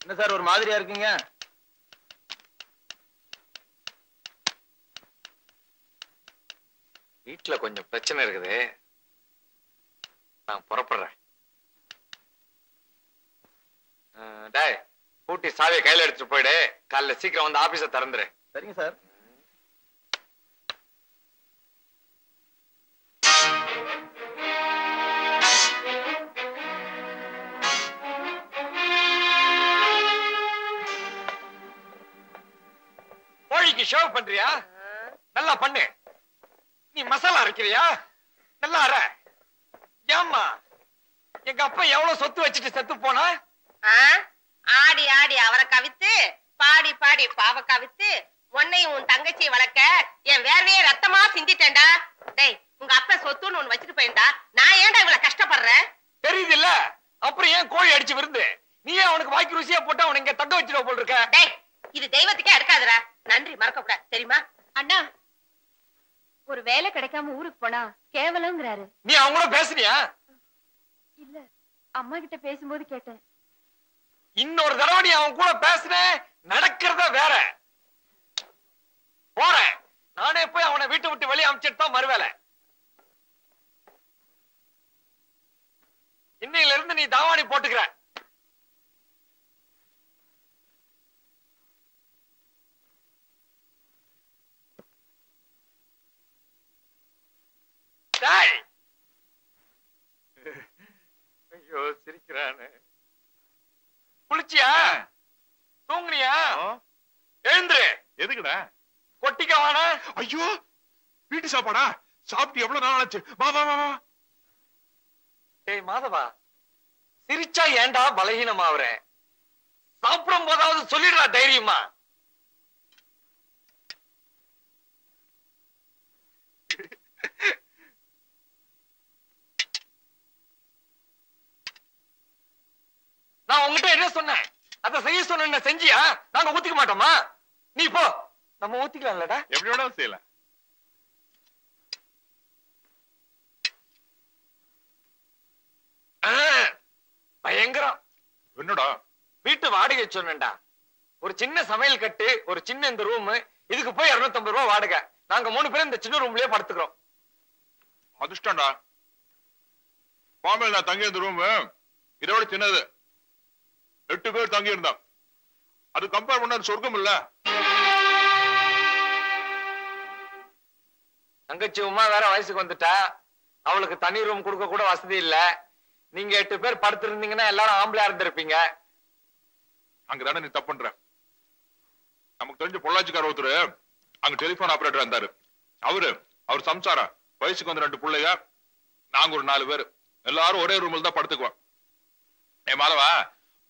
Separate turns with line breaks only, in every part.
என்ன சார் ஒரு மாதிரியா இருக்கீங்க?
வீட்டுல கொஞ்சம் பிரச்சனை இருக்குது, நான் புறப்படுறேன். டேய், பூட்டி சாவியை கையில எடுத்துட்டு போயிடு. காலைல சீக்கிரம் வந்து ஆபீஸ திறந்துரு.
சரிங்க சார்.
கோழிக்கு ஷேவ் பண்றியா? நல்லா பண்ணு. நீ மசாலா அரைக்கிறியா? நல்லா அரை. ஏம்மா, எங்க அப்பா எவ்வளவு சொத்து வச்சுட்டு செத்து போனா?
ஆடி ஆடி அவரை கவித்து, பாடி பாடி பாவ கவித்து, உன்னையும் உன் தங்கச்சி வளர்க்க என் வேர்வையே ரத்தமா சிந்திட்டேன்டா. டேய், உங்க அப்பா சொத்துன்னு ஒண்ணு வச்சுட்டு போயிருந்தா நான் ஏன்டா இவ்வளவு கஷ்டப்படுறேன்?
தெரியுது இல்ல? அப்புறம் ஏன் கோழி அடிச்சு விருந்து? நீ ஏன் அவனுக்கு வாய்க்கு ருசியா போட்டு அவனை இங்க தங்க வச்சிருவ போல் இருக்க?
டேய், இது தெய்வத்துக்கே எடுக்காதுடா. நன்றி மறக்க கூடாது, தெரியுமா?
அண்ணா, ஒரு வேலை கிடைக்காம ஊருக்கு போனா கேவலங்கிறாரு.
நீ அவங்களோட பேசுனியா?
இல்ல, அம்மா கிட்ட பேசும்போது கேட்டேன்.
இன்னொரு தடவை நீ அவன் கூட பேசுன, நடக்கிறத வேற. போறேன், நானே போய் அவனை வீட்டை விட்டு வெளியே அனுப்பிச்சிட்டு தான் மறுவேலை. இன்னையில இருந்து நீ தாவாணி போட்டுக்கிற. ஐயோ, சிரிக்கிறானே. குளிச்சியா? தூங்குனியா? எழுந்துரு.
எதுக்குடா?
கொட்டிக்க வாடா.
ஐயோ, வீட்டு சாப்பாடா? சாப்பிட்டு எவ்வளவு நாள் ஆச்சு? வா வா வா.
டேய் மாதவா, சிரிச்சா ஏண்டா பலகீனமாவறேன்? சாப்பிடும் போதாவது சொல்லிடுறா தைரியமா. நான் உங்ககிட்ட என்ன சொன்னேன்? அதை செய்ய சொன்ன செஞ்சியா? நாங்க ஊத்திக்க மாட்டோமா? நீ போ, நம்ம ஊத்திக்கலாம்லடா.
எப்படி வேணாலும் செய்யலாம்.
பயங்கரம்.
என்னடா?
வீட்டு வாடகை சொன்னேன்டா. ஒரு சின்ன சமையல் கட்டு, ஒரு சின்ன இந்த ரூம், இதுக்கு போய் 250 ரூபாய் வாடகை. நாங்க 3 பேரும் இந்த சின்ன ரூம்லயே படுத்துக்கிறோம்.
அதிர்ஷ்டம்டா. பாம்பேல நான் தங்கி இருந்த ரூம் இதோட சின்னது. 8 பேர் தங்கி இருந்தான். அது கம்பேர் பண்ண சொர்க்கம் இல்ல.
தங்கச்சி உமா வேற வயசுக்கு வந்துட்டா. அவளுக்கு தனி ரூம் கொடுக்க கூட வசதி இல்ல. நீங்க 8 பேர் படுத்திருந்தீங்கன்னா எல்லாரும் ஆம்பளையா இருந்திருப்பீங்க.
அங்கதானே நீ தப்பு பண்ற. நமக்கு தெரிஞ்ச பொள்ளாச்சிக்கார ஒருத்தர் அங்க டெலிபோன் ஆபரேட்டர் இருந்தாரு. அவர் சம்சாரா, வயசுக்கு வந்து 2 பிள்ளைங்க, நாங்க ஒரு 4 பேர், எல்லாரும் ஒரே ரூம்ல தான் படுத்துக்குவோம். ஏ மாதவா,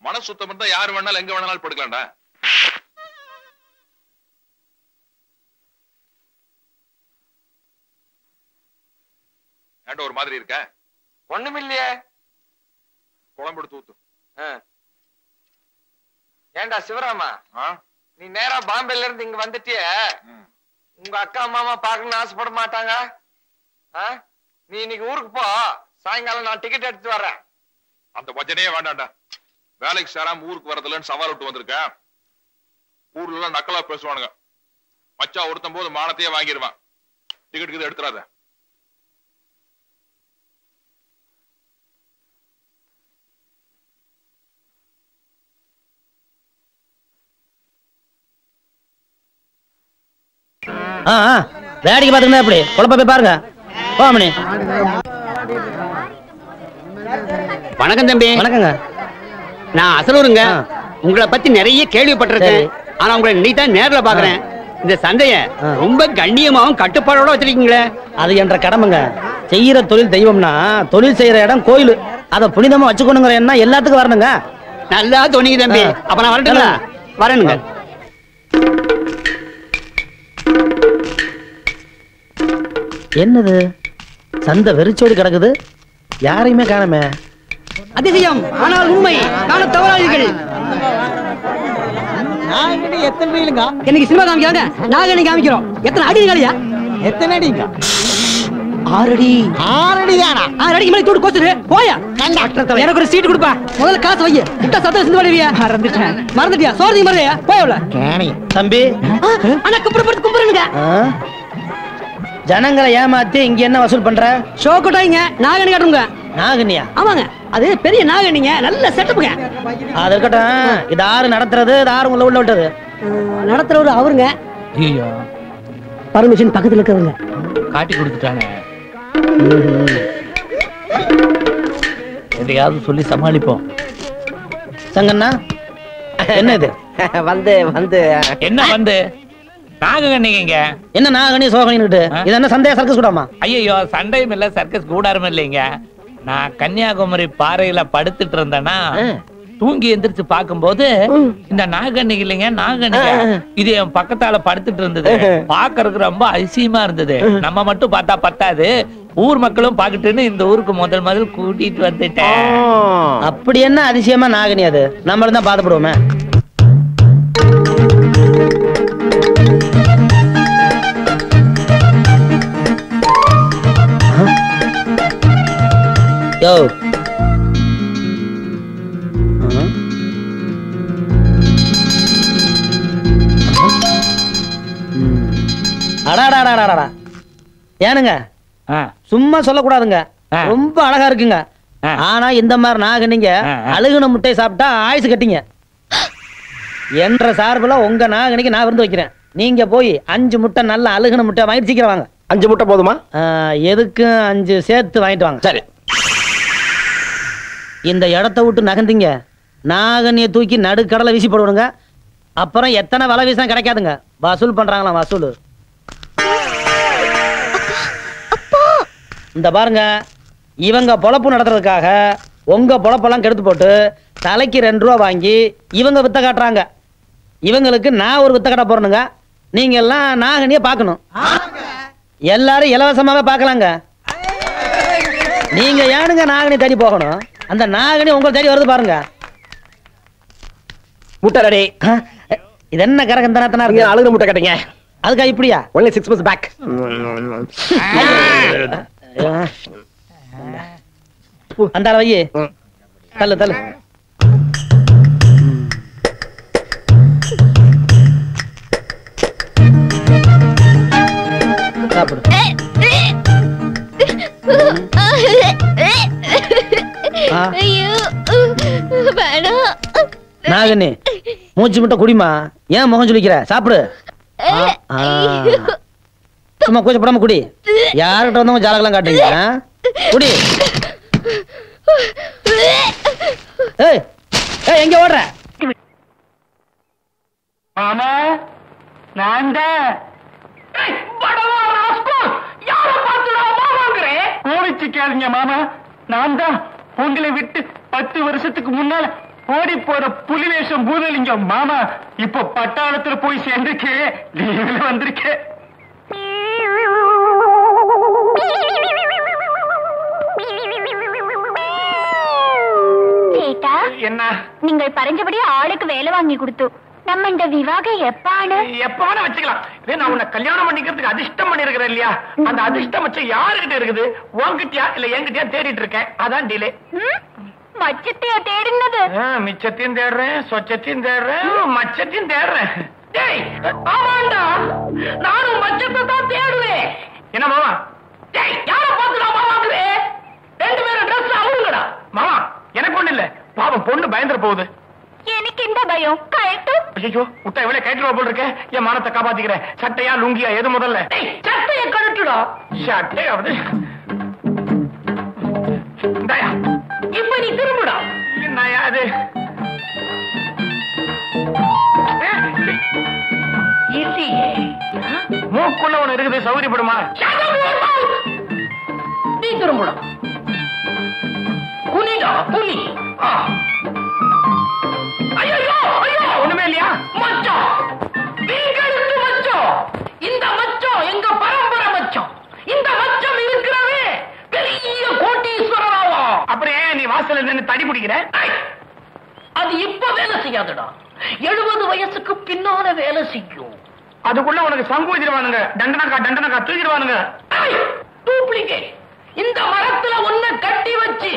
மனசு சுத்தம் இருந்தா யாரு வேணாலும் எங்க வேணாலும் படுக்கலாம்டா. ஏன்டா ஒரு மாதிரி இருக்க?
ஒண்ணுமில்லையே.
குழம்பு எடுத்து ஊத்து.
ஏண்டா சிவராமா, நீ நேரா பாம்பேல இருந்து இங்க வந்துட்டிய, உங்க அக்கா மாமா பாக்கணும்னு ஆசைப்பட மாட்டாங்க? நீ இன்னைக்கு ஊருக்கு போ, சாயங்காலம் நான் டிக்கெட் எடுத்து வர்றேன்.
அந்த பட்ஜெட்டே வேண்டாம்டா. வேலைக்கு சேராம ஊருக்கு வரதுலன்னு சவால் விட்டு வந்திருக்கேன். ஊர்ல எல்லாம் நக்கலா பேசுவானுங்க. மச்சா ஒருத்தம் போது மானத்தையே வாங்கிடுவான். டிக்கெட்டுக்கு எடுத்துறாத.
வேடிக்கை பாத்துக்கிட்டா எப்படி குழப்ப போய் பாருங்க. போமணி.
வணக்கம் தம்பி.
வணக்கங்க.
நான் அசலூருங்க. உங்களை பத்தி நிறைய கேள்விப்பட்டிருக்கேன். ஆனா உங்களை இன்னைக்கு தான் நேர்ல பாக்குறேன். இந்த சந்தைய ரொம்ப கண்ணியமாவும் கட்டுப்பாடோட வச்சிருக்கீங்களே.
அது என்ற கடமைங்க. செய்யற தொழில் தெய்வம்னா தொழில் செய்யற இடம் கோயில். அதை புனிதமா வச்சுக்கணுங்கிற என்ன எல்லாத்துக்கும் வரணுங்க.
நல்லா தோணிங்க தம்பி. அப்ப நான் வரட்டுங்களா? வரணுங்க.
என்னது சந்தை வெறிச்சோடி கிடக்குது, யாரையுமே காணமே.
அதிசயம், ஆனால் உண்மை. நானும் தவறாளிகள்.
எத்தனை ரூபாய்ங்க?
எனக்கு சினிமா காமிக்காங்க. நாங்க காமிக்கிறோம். எத்தனை அடி காலியா?
எத்தனை அடிங்க? 6 அடி.
6 அடி தானா?
6 அடிக்கு மேல தூடு கோத்துரு. போயா. எனக்கு ஒரு சீட் கொடுப்பா. முதல்ல காசு வை. முட்டை சத்தம் சிந்து வடிவியா. மறந்துட்டியா? சோறு மறலையா? போயவல.
கேணி.
தம்பி.
அண்ணா கும்பிடுறது கும்பிடுங்க.
ஜனங்களை ஏமாத்தி இங்க என்ன வசூல் பண்ற?
ஷோ கொட்டாங்க. நாகனி காட்டுங்க.
நாகனியா?
ஆமாங்க. அது பெரிய நாகனிங்க. நல்ல செட்டப்புங்க.
அது இருக்கட்டும். இது ஆறு நடத்துறது, இது ஆறு உள்ள விட்டது.
நடத்துறவரு அவருங்க.
ஐயோ
பர்மிஷன் பக்கத்துல இருக்கவங்க.
காட்டி கொடுத்துட்டானே. எதையாவது சொல்லி சமாளிப்போம்.
சங்கண்ணா என்ன இது?
வந்து
என்ன வந்து நாககண்ணிங்க?
என்ன நாகனி சோகனிட்டு? இது என்ன சந்தேக சர்க்கஸ் கூடாமா?
ஐயோ சண்டையும் இல்ல சர்க்கஸ் கூடாரும் இல்லைங்க. நான் கன்னியாகுமரி பாறையில படுத்துட்டு இருந்தேன்னா தூங்கி எந்திரிச்சு பாக்கும்போது இந்த நாகண்ணிக்கு இல்லைங்க நாகண்ணிங்க இது என் பக்கத்தால படுத்துட்டு இருந்தது. பாக்குறதுக்கு ரொம்ப அதிசயமா இருந்தது. நம்ம மட்டும் பார்த்தா பத்தாது, ஊர் மக்களும் பாக்கிட்டுன்னு இந்த ஊருக்கு முதல் கூட்டிட்டு வந்துட்டேன்.
அப்படி என்ன அதிசயமா நாகனி? அது நம்மள தான் பாதப்படுவோமே. யோ அடாடாடாடாடா ஏனுங்க சும்மா சொல்லக்கூடாதுங்க. ரொம்ப அழகா இருக்குங்க. ஆனா இந்த மாதிரி நாகனிங்க அழுகுன முட்டை சாப்பிட்டா ஆயுசு கட்டிங்க. என்ற சார்புல உங்க நாகனிக்கு நான் விருந்து வைக்கிறேன். நீங்க போய் 5 முட்டை நல்ல அழுகுன முட்டை வாங்கிட்டு சீக்கிரம் வாங்க.
5 முட்டை போதுமா?
எதுக்கு 5 சேர்த்து வாங்கிட்டு வாங்க.
சரி.
இந்த இடத்த விட்டு நகர்ந்தீங்க நாகனியை தூக்கி நடுக்கடலை வீசி போடுவாங்க. அப்புறம் எத்தனை வலை வீசா கிடைக்காதுங்க. வசூல் பண்றாங்களாம் வசூல். இந்த பாருங்க, இவங்க பொழப்பு நடத்துறதுக்காக உங்க பொழப்பெல்லாம் கெடுத்து போட்டு தலைக்கு 2 ரூபா வாங்கி இவங்க வித்த காட்டுறாங்க. இவங்களுக்கு நான் ஒரு வித்த காட்ட போறேனுங்க. நீங்க எல்லாம் நாகனிய பார்க்கணும். எல்லாரும் இலவசமாவே பார்க்கலாங்க. நீங்க ஏனுங்க நாகனி தேடி போகணும்? அந்த நாகனி உங்களை தேடி வருது பாருங்க.
முட்டை ரெடி.
இது என்ன கரகந்தனத்தனா இருக்கு?
அழுகுன முட்டை கட்டுங்க.
அதுக்கா இப்படியா?
only 6 months back.
அந்த வையே தள்ளு தள்ளு. சாப்பிடு. நாகனி மூச்சு மட்டும் குடிமா. ஏன் முகம் சொல்லிக்கிற? சாப்பிடு. சும்மா கூச்சப்படாம குடி. யார்கிட்ட வந்தவங்க ஜாலகெல்லாம் காட்டுறீங்க? குடி. ஏய் ஏய் எங்க ஓடுற?
மாமா நான் தான் கோவிச்சுக்காதீங்க மாமா. நான் தான் உங்களை விட்டு 10 வருஷத்துக்கு முன்னால ஓடி போற புலிவேஷம் பூதலிங்கம் மாமா. இப்ப பட்டாளத்துல போய் சேர்ந்துருக்கு. லீவ்ல வந்திருக்கு.
என்ன நீங்கள் பறஞ்சபடி ஆளுக்கு வேலை வாங்கி கொடுத்து நம்ம இந்த விவாகம்
எப்பவான வச்சுக்கலாம். நான் உன்னை கல்யாணம் பண்ணிக்கிறதுக்கு அதிர்ஷ்டம் பண்ணிருக்கிறேன் இல்லையா? அந்த அதிர்ஷ்டம் வச்சு யாருகிட்ட இருக்குது? உன்கிட்டயா இல்ல என்கிட்டயா தேடிட்டு இருக்கேன். அதான் டிலே.
மச்சத்தையா தேடினது?
மிச்சத்தையும் தேடுறேன், சொச்சத்தையும் தேடுறேன், மச்சத்தையும் தேடுறேன். ஆமாண்டா, நானும் மச்சத்தை தான் தேடுவேன். என்ன மாமா? யார பார்த்து நான் மாமாக்குறேன்? 2 பேரும் ட்ரெஸ் அவருங்கடா. மாமா எனக்கு ஒண்ணு இல்ல, பாவம் பொண்ணு பயந்துட போகுது.
எனக்கு இந்த பயம் கழட்டு.
ஐயோ விட்டா இவ்வளவு கழட்டுவா போல் இருக்க. என் மானத்தை காப்பாத்திக்கிறேன். சட்டையா லுங்கியா எது முதல்ல? சட்டைய கழட்டுடா. சட்டையாவது இப்ப நீ திரும்புடா. என்னையா அது? மூக்குள்ள ஒண்ணு இருக்குது, சௌகரியப்படுமா? நீ திரும்புடா. குனிடா குனி. ஐயோ ஐயோ ஒண்ணுமே இல்லையா? மச்சம் நீங்களுக்கு மச்சம். இந்த மச்சம் எங்க பரம்பரை மச்சம். இந்த மச்சம் இருக்கிறவே பெரிய கோட்டீஸ்வரராவா. அப்படியே நீ வாசல்ல நின்று தடி பிடிக்கிற. அது இப்ப வேலை செய்யாதுடா. 70 வயசுக்கு பின்னால வேலை செய்யும். அதுக்குள்ள உனக்கு சங்கு வச்சிருவானுங்க. தண்டனக்கா தூக்கிடுவானுங்க. டூப்ளிகேட். இந்த மரத்துல ஒன்ன கட்டி வச்சு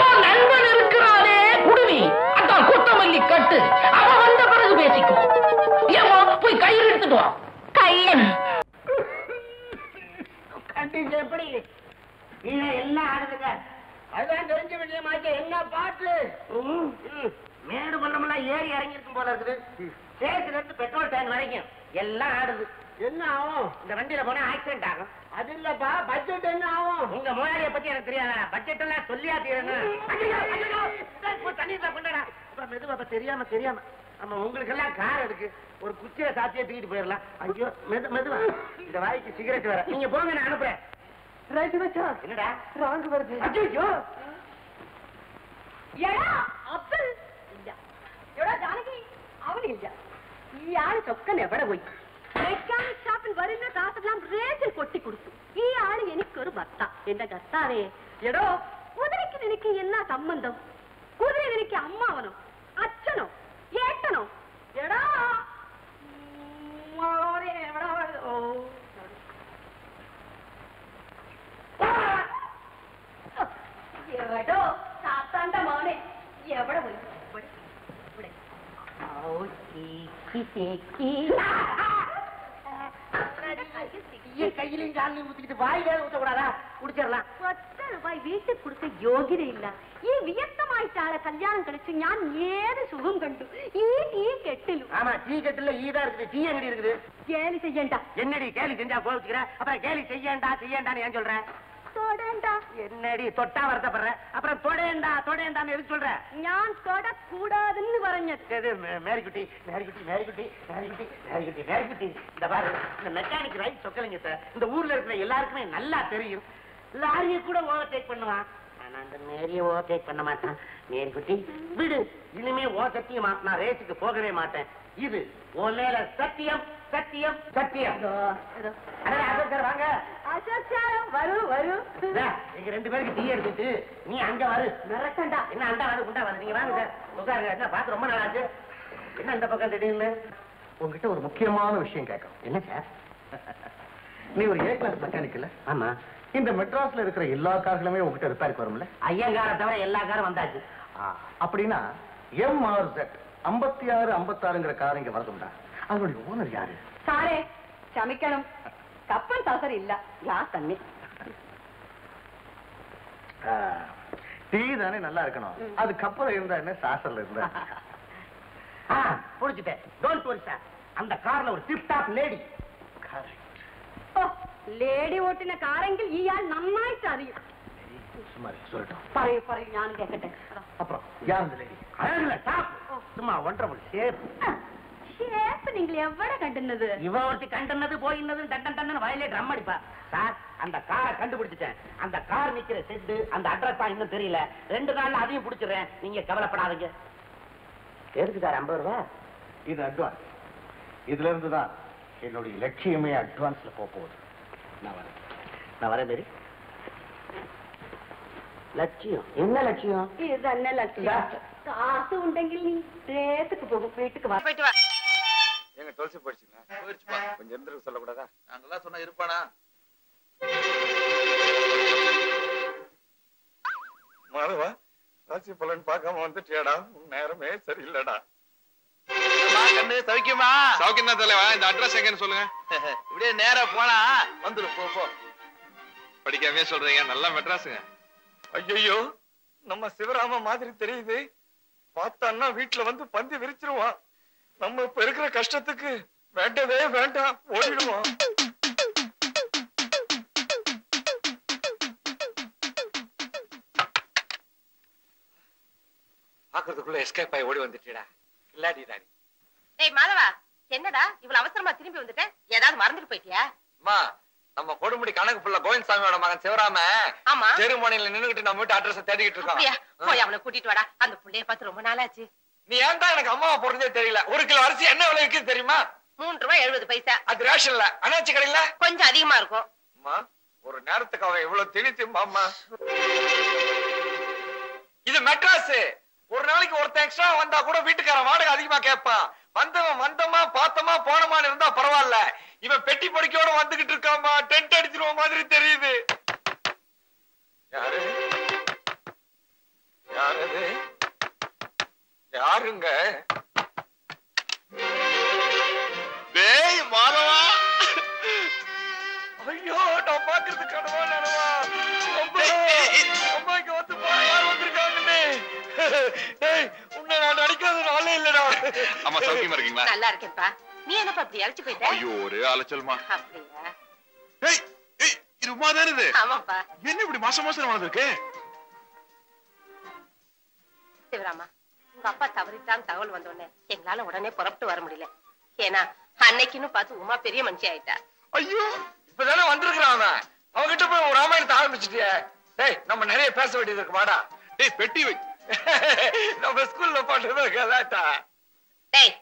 உன் நண்பன் இருக்கிறானே குடுமி, அதான் குட்டமல்லி கட்டு, அவன் வந்த பிறகு பேசிக்கோ. ஏமா போய் கயிறு எடுத்துட்டு வா.
கையன்
கண்டிச்சு எப்படி எல்லாம் ஆடுதுங்க. அதுதான் தெரிஞ்ச விஷயமாச்சு. என்ன பாட்டு மேடு மண்டமெல்லாம் ஏறி இறங்கி இருக்கும் போல இருக்குது. ஸ்டேஷன்ல இருந்து பெட்ரோல் டேங்க் வரைக்கும் எல்லாம் ஆடுது. என்ன ஆகும்? இந்த வண்டியில போனா ஆக்சிடென்ட் ஆகும். அது இல்லப்பா, பட்ஜெட் என்ன ஆகும்? உங்க முதலாளியை பத்தி எனக்கு தெரியாதா? பட்ஜெட் எல்லாம் சொல்லியா தீரணும். தண்ணீர் கொண்டா மெதுவா தெரியாம ஆமா, உங்களுக்கு எல்லாம் கார் இருக்கு, ஒரு குச்சியை சாத்தியே தூக்கிட்டு போயிடலாம். ஐயோ மெதுவா, இந்த வாய்க்கு சிகரெட் வேற. நீங்க போங்க, நான் அனுப்புறேன். என்னடா ராங்கு வருது? ஐயோ
ജാനകി അവനില്ല. ഇയാൾ ചൊക്കൻ എവിടെ പോയി? മെക്കാനിക് ഷാപ്പിൽ വരുന്ന കാസെല്ലാം റേറ്റിൽ കൊട്ടിക്കൊടുത്തു. ഈ ആള് എനിക്കൊരു ഭർത്ത. എന്റെ കർത്താവേ, എടോ കുതിരയ്ക്ക് നിനക്ക് എന്നാ സംബന്ധം? കുതിര നിനക്ക് അമ്മാവനോ അച്ഛനോ ഏട്ടനോ? എടാ എവിടോ താത്താന്റെ മോനെ എവിടെ പോയി?
கையிலையும் காலையும் ஊத்திக்கிட்டு வாய் வேலை ஊத்தக்கூடாதா? குடிச்சிடலாம்.
₹10 വീട്ടിൽ കൊടുത്ത യോഗ്യതയില്ല. ഈ വിയക്തമായിട്ടാണ് കല്യാണം കഴിച്ചു ഞാൻ ഏത് സുഖം കണ്ടു. ഈ കെട്ടിലും.
ஆமா, டீ கெட்டில ஈதா இருக்குது. டீ எங்கடி இருக்குது?
கேலி செய்யണ്ട.
என்னடி கேலி செஞ்சா கோவிச்சுக்கிற? அப்புறம் கேலி செய்யண்டான்னு ஏன் சொல்ற?
தொடேண்டா.
என்னடி தொட்டா வருத்தப்படுற? அப்புறம் தொடேண்டான்னு எதுக்கு சொல்ற?
ഞാൻ തൊടக்கூடாதுன்னு പറഞ്ഞത്.
மேரிக்குட்டி இந்த பாரு, இந்த மெக்கானிக் ரைட் சொக்கலிங்க சார், இந்த ஊர்ல இருக்கிற எல்லாருக்குமே நல்லா தெரியும். லாரியை கூட ஓவர்டேக் பண்ணுவான், ஆனா அந்த மேரியை ஓவர்டேக் பண்ண மாட்டான். மேரிக்குட்டி விடு, இனிமே ஓ சத்தியமா நான் ரேஸுக்கு போகவே மாட்டேன். இது உன் மேல சத்தியம். வாங்க எங்க 2 பேருக்கு டீ எடுத்துட்டு நீ அங்க வரு.
மிரட்டண்டா.
என்ன அண்டா வந்து குண்டா வந்து? நீங்க வாங்க சார், உட்காருங்க. என்ன பார்த்து ரொம்ப நாள் ஆச்சு. என்ன இந்த பக்கம் திடீர்னு?
உங்ககிட்ட ஒரு முக்கியமான விஷயம் கேட்கணும்.
என்ன சார்?
நீ ஒரு ஏ கிளாஸ் மெக்கானிக் இல்ல?
ஆமா.
இந்த மெட்ராஸ்ல இருக்கிற எல்லா கார்களுமே உங்ககிட்ட ரிப்பேருக்கு வரும்ல?
ஐயங்கார தவிர எல்லா காரும் வந்தாச்சு.
அப்படின்னா MRZ 56 56ங்கிற கார் இங்க வருதுண்டா? அதனுடைய ஓனர் யாரு?
സാറേ ക്ഷമിക്കണം, കപ്പൻ സാസർ ഇല്ല, ഗ്ലാസ് തന്നെ.
டீ தானே நல்லா இருக்கணும். அது கப்பல இருந்தா என்ன, சாசர்ல இருந்தா?
புடிச்சிட்டேன். டோன்ட் வரி சார், அந்த கார்ல ஒரு டிப் டாப் லேடி.
ലേഡി ഓട്ടിന കാറെങ്കിൽ ഇയാൾ നന്നായിട്ട് അറിയും. പറയൂ ഞാൻ കേക്കട്ടെ.
அப்புறம் யார் அந்த லேடி?
அழகுல டாப், சும்மா ஒண்டர்ஃபுல் ஷேப்.
ஷேப் நீங்க எவ்வளவு கண்டுனது?
இவ ஒருத்தி கண்டுனது போயினது டன் வயலே ட்ரம் அடிப்பா. சார், அந்த காரை கண்டுபிடிச்சிட்டேன். அந்த கார் நிக்கிற செட்டு, அந்த அட்ரஸ் தான் இன்னும் தெரியல. 2 நாள்ல அதையும் பிடிச்சிடுறேன், நீங்க கவலைப்படாதீங்க. எதுக்கு சார் 50 ரூபா?
இது அட்வான்ஸ். இதுல இருந்து தான் என்னுடைய லட்சியமே அட்வான்ஸ்ல போகுது.
நான் வரேன் மேரி. லட்சியம் என்ன லட்சியம்?
இது തന്നെ லட்சியம். காசு உണ്ടെങ്കിൽ நீ ரேத்துக்கு போகும், வீட்டுக்கு வா.
போயிட்டு வா. எங்க துளசி போயிடுச்சுங்களா? போயிடுச்சுப்பா. கொஞ்சம் இருந்துட்டு சொல்லக்கூடாதா? நாங்கெல்லாம் சொன்னா இருப்பானா? மாதவா, ராசி பலன் பார்க்காம வந்துட்டியாடா? உன் நேரமே சரியில்லடா. சௌக்கியமா? சௌக்கியம் தான் தலைவா. இந்த அட்ரஸ் எங்கன்னு சொல்லுங்க. இப்படியே நேரா போனா வந்துடும். போ. படிக்காமே சொல்றீங்க, நல்லா மெட்ராஸுங்க. ஐயோ, நம்ம சிவராம மாதிரி தெரியுது. பார்த்தான்னா வீட்டுல வந்து பந்தி விரிச்சிருவான். நம்ம இப்ப இருக்கிற கஷ்டத்துக்கு வேண்டவே வேண்டாம், ஓடிடுவோம். பாக்குறதுக்குள்ள எஸ்கேப் ஆகி ஓடி வந்துட்டீடா. இல்லாடி தாடி.
ஏய் மாதவா, என்னடா இவ்வளவு அவசரமா திரும்பி வந்துட்ட? ஏதாவது மறந்துட்டு போயிட்டியா?
அம்மா, நம்ம கொடுமுடி கணக்கு புள்ள கோவிந்தசாமியோட மகன் சிவராம
ஆமா
தெருமணியில நின்னுகிட்டு நம்ம வீட்டு அட்ரஸ் தேடிக்கிட்டு இருக்கான்.
போய் அவனை கூட்டிட்டு வாடா. அந்த புள்ளைய பார்த்து ரொம்ப நாளாச்சு.
நீ ஏன்டா எனக்கு அம்மாவை போறதே தெரியல? 1 கிலோ அரிசி என்ன விலை இருக்குது தெரியுமா?
₹3.70.
அது ரேஷன்ல, அனாச்சி கடையில
கொஞ்சம் அதிகமா இருக்கும்.
அம்மா, ஒரு நேரத்துக்கு அவன் இவ்வளவு திணித்தும்பாம்மா. இது மெட்ராஸ். ஒரு நாளைக்கு ஒருத்தன் எக்ஸ்ட்ரா வந்தா கூட வீட்டுக்காரன் வாடகை அதிகமா கேட்பான். வந்தவன் வந்தமா பார்த்தமா போனமான்னு இருந்தா பரவாயில்ல. இவன் பெட்டி படிக்கையோட வந்துகிட்டு இருக்காமா. டென்ட் அடிச்சிருவ மாதிரி தெரியுது. யாரு யாரு யாருங்க? டேய் மாதவா. ஐயோ நான் பாக்குறது கனவா நனவா? அம்மா இங்க வந்து பாரு யார் வந்திருக்காங்கன்னு. டேய் உன்னை நான் அடிக்காத நாளே இல்லடா.
அம்மா சௌக்கியமா இருக்கீங்களா?
நல்லா இருக்கேன்ப்பா. நீ என்னப்பா இப்படி அழைச்சு போயிட்ட?
ஐயோ ஒரே அலைச்சல்மா.
அப்படியா?
ஏய் ஏய் இது உமா தானே இது?
ஆமாப்பா.
என்ன இப்படி மாசம் மாசம் வளர்ந்துருக்கு?
சிவராமா, உங்க அப்பா தவறிட்டான் தகவல் வந்தோடனே எங்களால உடனே புறப்பட்டு வர முடியல. ஏன்னா அன்னைக்குன்னு பார்த்து உமா பெரிய மனுஷி ஆயிட்டா.
ஐயோ இப்பதானே வந்திருக்கிறான் அவன். அவன்கிட்ட போய் ஒரு ராமாயணத்தை ஆரம்பிச்சுட்டியே. டேய் நம்ம நிறைய பேச வேண்டியது இருக்கு. வாடா.
டேய் பெட்டி வை.
நம்ம ஸ்கூல்ல பாட்டு கலாட்டா.
டேய்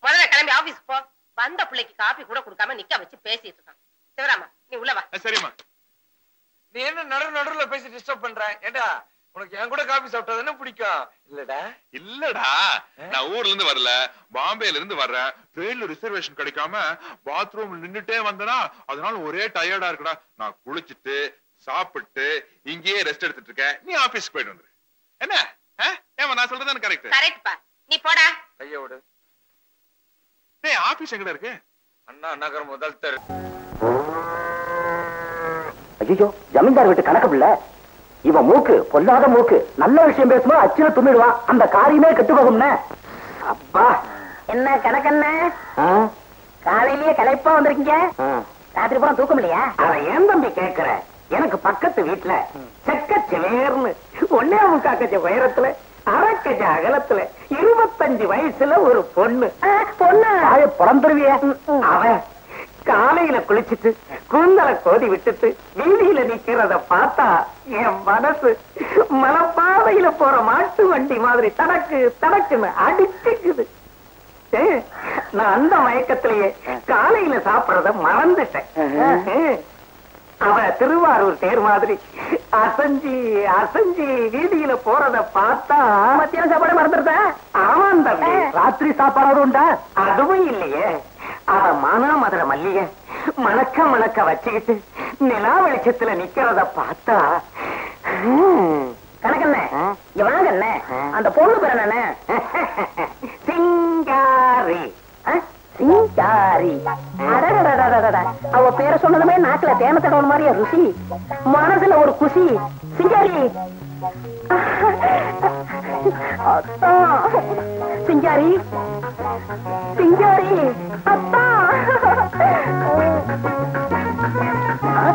முதல்ல கிளம்பி ஆபீஸ் போ. வந்த பிள்ளைக்கு காபி கூட கொடுக்காம நிக்க வச்சு பேசிட்டு இருக்கான். சிவராமா நீ உள்ள வா.
சரிம்மா.
நீ என்ன நடுவுல பேசி டிஸ்டர்ப் பண்ற? ஏண்டா உனக்கு என் கூட காபி சாப்பிட்டா பிடிக்கும் இல்லடா?
இல்லடா நான் ஊர்ல இருந்து வரல, பாம்பேல இருந்து வர்றேன். ட்ரெயின்ல ரிசர்வேஷன் கிடைக்காம பாத்ரூம்ல நின்னுட்டே வந்தனா அதனால ஒரே டயர்டா இருக்குடா. நான் குளிச்சிட்டு சாப்பிட்டு இங்கேயே ரெஸ்ட் எடுத்துட்டு இருக்கேன். நீ ஆபீஸ்க்கு போயிட்டு வந்துரு. என்ன ஏமா நான் சொல்றதுதானே கரெக்ட்?
கரெக்ட்பா. நீ போடா.
கைய விடு.
டேய் ஆபீஸ் எங்கடா இருக்கு?
அண்ணா நகர் முதல் தெரு.
ஐயோ ஜமீன்தார் வீட்டு கணக்கு பிள்ளை. இவன் மூக்கு பொல்லாத மூக்கு. நல்ல விஷயம் பேசுமா அச்சுல துண்ணிடுவான். அந்த காரியமே கெட்டு போகும்னே. அப்பா
என்ன கணக்கண்ண காலையிலேயே களைப்பா வந்திருக்கீங்க? ராத்திரி பூரா தூக்கம் இல்லையா?
அத ஏன் தம்பி கேக்குற? எனக்கு பக்கத்து வீட்டுல செக்கச்சவேர்னு ஒன்னே முக்காக்கச்ச உயரத்துல அரக்கஜ அகலத்துல 25 வயசுல ஒரு பொண்ணு பிறந்துருவிய. அவன் காலையில குளிச்சுட்டு கூந்தலை கோதி விட்டுட்டு வீதியில நிக்கிறத பார்த்தா என் மனசு மலைப்பாதையில போற மாட்டு வண்டி மாதிரி தனக்கு தனக்குன்னு அடிச்சுக்குது. நான் அந்த மயக்கத்திலேயே காலையில சாப்பிடறத மறந்துட்டேன். அவ திருவாரூர் தேர் மாதிரி அசஞ்சி அசஞ்சி வீதியில போறத பார்த்தா மத்தியான சாப்பாடு மறந்துருத. ஆமாம் தம்பி, ராத்திரி சாப்பாடு உண்டா? அதுவும் இல்லையே. அவ மானாமதுர மல்லிய மணக்க மணக்க வச்சுக்கிட்டு நிலா வெளிச்சத்துல நிக்கிறத பார்த்தா
கணக்கண்ண வாங்கண்ண. அந்த பொண்ணு பேர் என்ன?
சிங்காரி.
சிங்காரி. அவ பேரை சொன்னதுமே நாக்குல தேன தடவன மாதிரியா ருசி, மனசுல ஒரு குசி. சிங்காரி சிங்காரி சிங்காரி அத்தா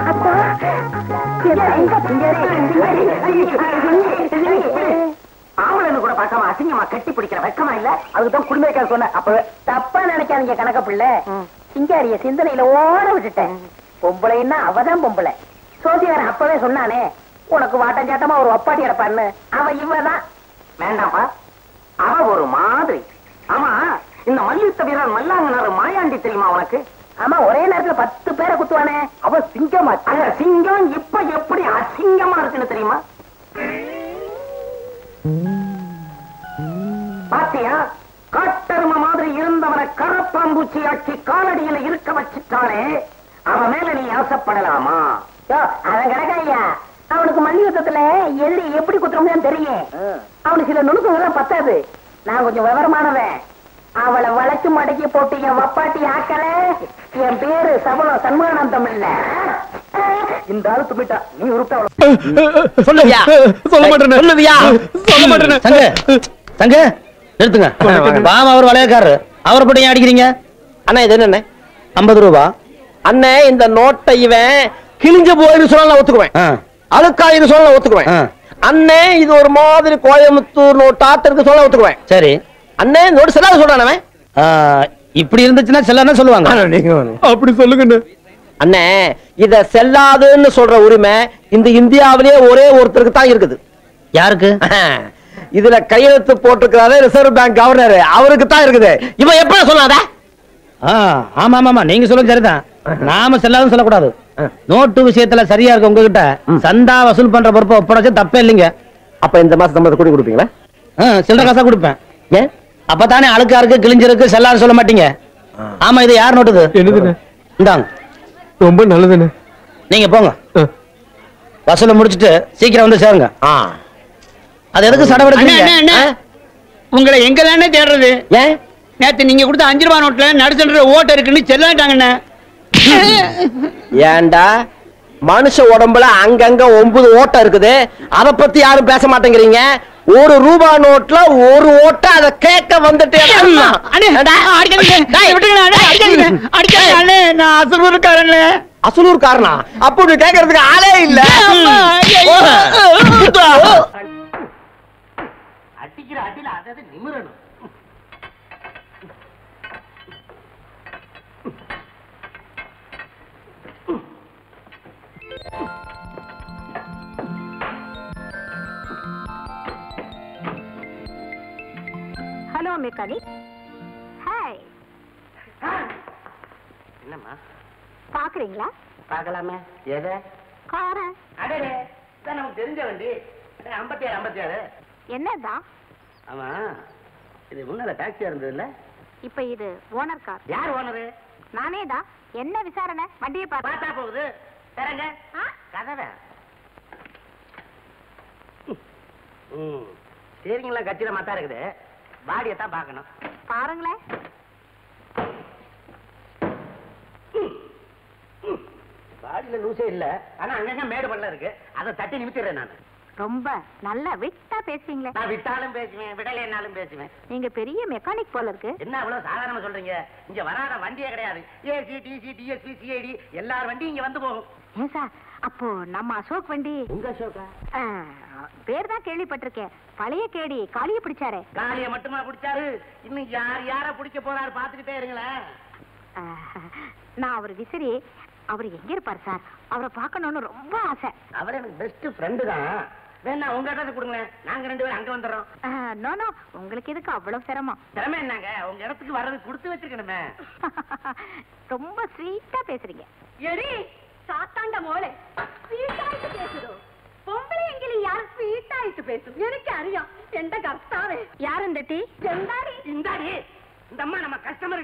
அத்தா
ஆம்பளை கூட பார்க்காம அசிங்கமா கட்டி பிடிக்கிற வெக்கமா இல்ல? அதுக்குதான் குடிமைக்காக சொன்னேன். அப்பவே
தப்பா நினைக்காதீங்க கணக்க பிள்ளை. சிங்காரிய சிந்தனையில ஓட விட்டுட்டேன். பொம்பளைன்னா அவதான் பொம்பளை. சோசியாரன் அப்பவே சொன்னானே உனக்கு வாட்டஞ்சாட்டமா ஒரு ஒப்பாட்டி கிடப்பான்னு. அவன் இவதான்.
வேண்டாப்பா, அவ ஒரு மாதிரி. ஆமா இந்த மல்யுத்த வீரர் மல்லாங்கனாரு மாயாண்டி தெரியுமா உனக்கு?
ஆமா ஒரே நேரத்துல 10 பேரை குத்துவானே.
அவ சிங்கமா? அந்த சிங்கம் இப்ப எப்படி அசிங்கமா இருக்குன்னு தெரியுமா? பாத்தியா, காட்டெருமை மாதிரி இருந்தவனை கரப்பாம்பூச்சி ஆட்சி காலடியில இருக்க வச்சுட்டாலே அவன் மேல நீ ஆசைப்படலாமா?
அவன் கிடக்காய்யா, அவனுக்கு மல்யுத்தத்துல எள்ளி எப்படி குத்துறோம்னு தெரியும். அவனுக்கு சில நுணுக்கங்கள்லாம் பத்தாது. நான் கொஞ்சம் விவரமானவன். அவளை வளைச்சு மடக்கி போட்டு என் வப்பாட்டி ஆக்கல. என் பேரு சபலம் சண்முகானந்தம் இல்ல.
இந்த ஆளு தும்பிட்டா, நீ உருட்டா
சொல்லுவியா?
சொல்ல மாட்டேன்.
சொல்லுவியா? சொல்ல மாட்டேன். சங்க சங்க நிறுத்துங்க. பாமா அவர் வளையக்காரரு, அவரை போட்டு ஏன் அடிக்கிறீங்க?
அண்ணா இது என்ன?
50 ரூபா.
அண்ணே இந்த நோட்டை இவன் கிழிஞ்ச போயிரு சொல்ல ஒத்துக்குவேன், அழுக்காயிரு சொல்ல ஒத்துக்குவேன். அண்ணே இது ஒரு மாதிரி கோயம்புத்தூர் நோட்டாத்திற்கு சொல்ல ஒத்துக்குவேன்.
சரி
அண்ணே நோட்டு செல்லாத சொல்றானவன்.
இப்படி இருந்துச்சுன்னா செல்லன்னு சொல்லுவாங்க.
அப்படி சொல்லுங்க அண்ணே. இத செல்லாதுன்னு சொல்ற உரிமை இந்த இந்தியாவிலேயே ஒரே ஒருத்தருக்கு தான் இருக்குது.
யாருக்கு?
இதுல கையெழுத்து போட்டிருக்கிறாரு ரிசர்வ் பேங்க் கவர்னர், அவருக்கு தான் இருக்குது. இவன் எப்படி சொல்லாத?
ஆமா ஆமா நீங்க சொல்லுங்க சரிதான். நாம செல்லாதுன்னு சொல்லக்கூடாது. நோட்டு விஷயத்துல சரியா இருக்கு உங்ககிட்ட. சந்தா வசூல் பண்ற பொறுப்பை ஒப்படைச்சு தப்பே இல்லைங்க.
அப்ப இந்த மாசம் சம்பளத்தை கூட்டி கொடுப்பீங்களா?
சில்லற காசா கொடுப்பேன்.
ஏன்?
அப்பதானே அழுக்கா இருக்கு கிழிஞ்சிருக்கு செல்லாது சொல்ல மாட்டீங்க. ஆமா, இது யார் நோட்டுது?
என்னதுண்ணே?
இந்தாங்க.
ரொம்ப நல்லதுண்ணே.
நீங்க போங்க, வசூல முடிச்சிட்டு சீக்கிரம் வந்து சேருங்க. அது எதுக்கு சடவெடுக்கிறீங்க?
உங்களை எங்க தானே தேடுறது?
ஏன்
நேத்து நீங்க கொடுத்த 5 ரூபாய் நோட்ல நடுசன்ற ஓட்ட இருக்குன்னு செல்லாட்டாங்கண்ணே.
ஏண்டா மனுஷ உடம்புல அங்கங்க 9 ஓட்டம் இருக்குது, அத பத்தி யாரும் பேச மாட்டேங்கிறீங்க. 1 ரூபாய் நோட்ல 1 ஓட்ட அத கேட்க வந்துட்டு அசலூர்காரனா? அப்படி கேட்கறதுக்கு ஆளே இல்ல.
அடிக்கிற அடியில அதாவது நிமிரணும்.
Hello mechanic. ஹாய்.
என்னம்மா
பாக்குறீங்களா?
பார்க்கலாமே. எதை?
கார.
அடடே, இதான் நமக்கு தெரிஞ்ச வண்டி. 57.
என்னதா?
ஆமா, இது முன்னால டாக்ஸியா இருந்தது இல்ல?
இப்ப இது ஓனர் கார்.
யார் ஓனரு?
நானே தான். என்ன விசாரணை? வண்டியை
பார்த்தா போகுது. தரங்க கதவை. சரிங்களா, கச்சில மாத்தா இருக்குது. பாடியை தான் பார்க்கணும்.
பாருங்களேன்.
பாடியில லூசே இல்ல, ஆனா அங்கங்க மேடு பள்ளம் இருக்கு. அதை தட்டி நிமித்திடுறேன் நான்.
ரொம்ப நல்லா விட்டா பேசுவீங்களே.
நான் விட்டாலும் பேசுவேன், விடலைன்னாலும் பேசுவேன்.
நீங்க பெரிய மெக்கானிக் போல இருக்கு.
என்ன அவ்வளவு சாதாரணமா சொல்றீங்க? இங்க வராத வண்டியே கிடையாது. ஏசி, டிசி, டிஎஸ்பி, சிஐடி எல்லார் வண்டியும் இங்க வந்து போகும்.
ஏன் சார், அப்போ நம்ம அசோக் வண்டி?
உங்க அசோகா?
பேர் தான் கேள்விப்பட்டிருக்கேன். பழைய கேடி காளிய பிடிச்சாரே.
காளிய மட்டுமா பிடிச்சாரு? இன்னும் யார பிடிக்க போறாரு பாத்துக்கிட்டே இருங்களேன்.
நான் அவர் விசிறி. அவர் எங்க இருப்பாரு சார்? அவரை பார்க்கணும்னு ரொம்ப ஆசை.
அவர் எனக்கு பெஸ்ட் ஃப்ரெண்டு தான். வேணா உங்க இடத்துக்கு கொடுங்களேன், நாங்க 2 பேரும் அங்க வந்துடுறோம்.
நோ, உங்களுக்கு எதுக்கு அவ்வளவு சிரமம்?
சிரமம் என்னங்க, உங்க இடத்துக்கு வர்றது கொடுத்து வச்சிருக்கணுமே.
ரொம்ப ஸ்வீட்டா பேசுறீங்க.
எடி சாத்தாண்ட மோளே, ஸ்வீட்டாயிட்டு பேசுறோம். பொம்பளை எங்கிலும் யாரும் ஸ்வீட்டாயிட்டு பேசும். எனக்கு அறியாம். எந்த கர்த்தாவே
யார் இந்த டீ?
எந்தாடி
இந்தாடி. இந்த அம்மா நம்ம கஸ்டமர்.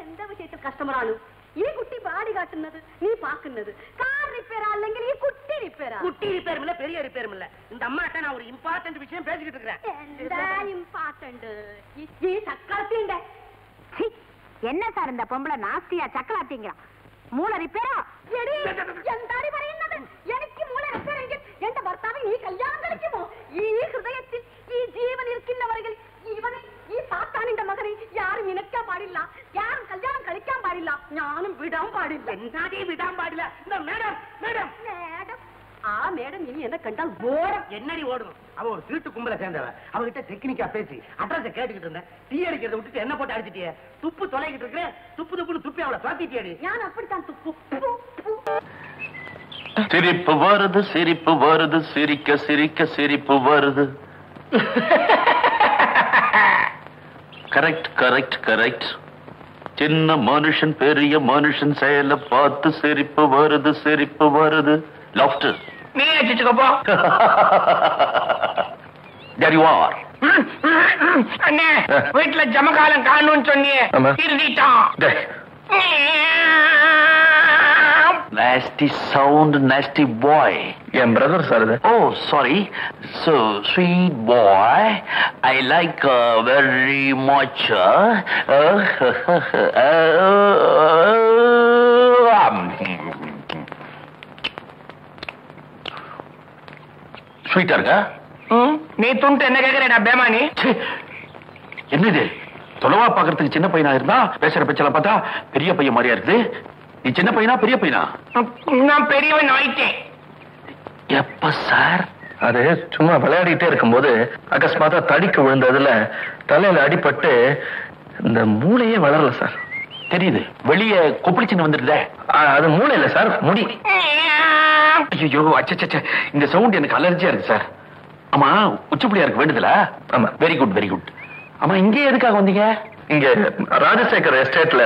எந்த விஷயத்தில் கஸ்டமர் ஆளு? ഈ കുട്ടി പാടി കാട്ടുന്നത് നീ പാക്കുന്നത് കാർ റിപ്പയർ അല്ലെങ്കിൽ ഈ കുട്ടി റിപ്പയറാ?
குட்டி ரிப்பேர் இல்ல, பெரிய ரிப்பேர் இல்ல. இந்த அம்மாட்ட நான் ஒரு இம்பார்ட்டன்ட் விஷயம் பேசிக்கிட்டு இருக்கேன்.
എന്താ ഇംപോർട്ടന്റ്? ഈ ചക്രത്തിന്റെ
என்ன சார் இந்த பொம்பளை நாஸ்தியா சக்கராத்தீங்க? மூளை ரிப்பேரா?
എന്താണ് പറയുന്നത്? എനിക്ക് മൂല റിപ്പയർ എങ്കിൽ എന്റെ ഭർത്താവ് ഈ കല്യാണം കഴിക്കുമോ? ഈ ഹൃദയത്തിൽ ഈ ജീവൻ ഇരിക്കുന്നവരെങ്കിൽ ഇവനെ ഈ സാത്താനിന്റെ മകനെ யாரும் இணைക്കാൻ പാടില്ല, யாரும் கல்யாணம் കഴിക്കാൻ പാടില്ല, ഞാനും വിടാൻ പാടില്ല.
എന്താടി വിടാൻ പാടില്ല? மேடம் மேடம்
மேடம் ஆ மேடம் இனி என்ன கண்டால் ஓடும்.
என்னடி ஓடும்? அவ ஒரு திருட்டு கும்பல சேர்ந்தவ. அவகிட்ட டெக்னிக்கா பேசி அட்ரஸ் கேட்டுக்கிட்டு இருந்தேன். டீ அடிக்கிறத விட்டுட்டு என்ன போட்டு அடிச்சிட்டியே? துப்பு தொலைக்கிட்டு இருக்கேன். துப்புன்னு துப்பி அவளை சாத்திட்டியடி.
நான் அப்படித்தான் துப்பு.
சிரிப்பு வருது, சிரிப்பு வருது, சிரிக்க சிரிக்க சிரிப்பு வருது. Correct correct correct. சின்ன மனுஷன் பெரிய மனுஷன் செயல பார்த்து சிரிப்பு வருது, சிரிப்பு வருது. லாஃப்டர்
நீ அடிச்சுக்கப்போ.
There you are.
அண்ணே, வீட்டுல ஜமகாலம் காணும்னு சொன்னியே, திருடிட்டான்.
Nasty sound, nasty boy.
என் பிரதர் சார் இது.
Oh, sorry. So, sweet boy, I like very much. ஸ்வீட்டா இருக்கா?
நீ துண்டு என்ன கேக்குறா பேமானி?
என்னது தொலைவா பாக்குறதுக்கு சின்ன பையனா இருந்தா பேசுற பேச்சல பார்த்தா பெரிய பையன் மாதிரியா இருக்குது. நீ சின்ன பையனா பெரிய பையனா?
நான் பெரியவன் ஆயிட்டேன்.
எப்ப சார்?
அது சும்மா விளையாடிட்டே இருக்கும்போது அகஸ்மாத்தா தடிக்கு விழுந்ததுல தலையில அடிபட்டு இந்த மூளையே வளரல சார்.
தெரியுது, வெளியே கொப்பளிச்சுன்னு வந்துடுதே.
அது மூளை இல்ல சார், முடி.
ஐயோ அச்சச்ச, இந்த சவுண்ட் எனக்கு அலர்ஜியா இருக்கு சார். ஆமா, உச்சப்புளியா இருக்கு வேண்டுதல?
ஆமா.
Very good very good. ஆமா, இங்கே எதுக்காக வந்தீங்க?
இங்க ராஜசேகர் எஸ்டேட்ல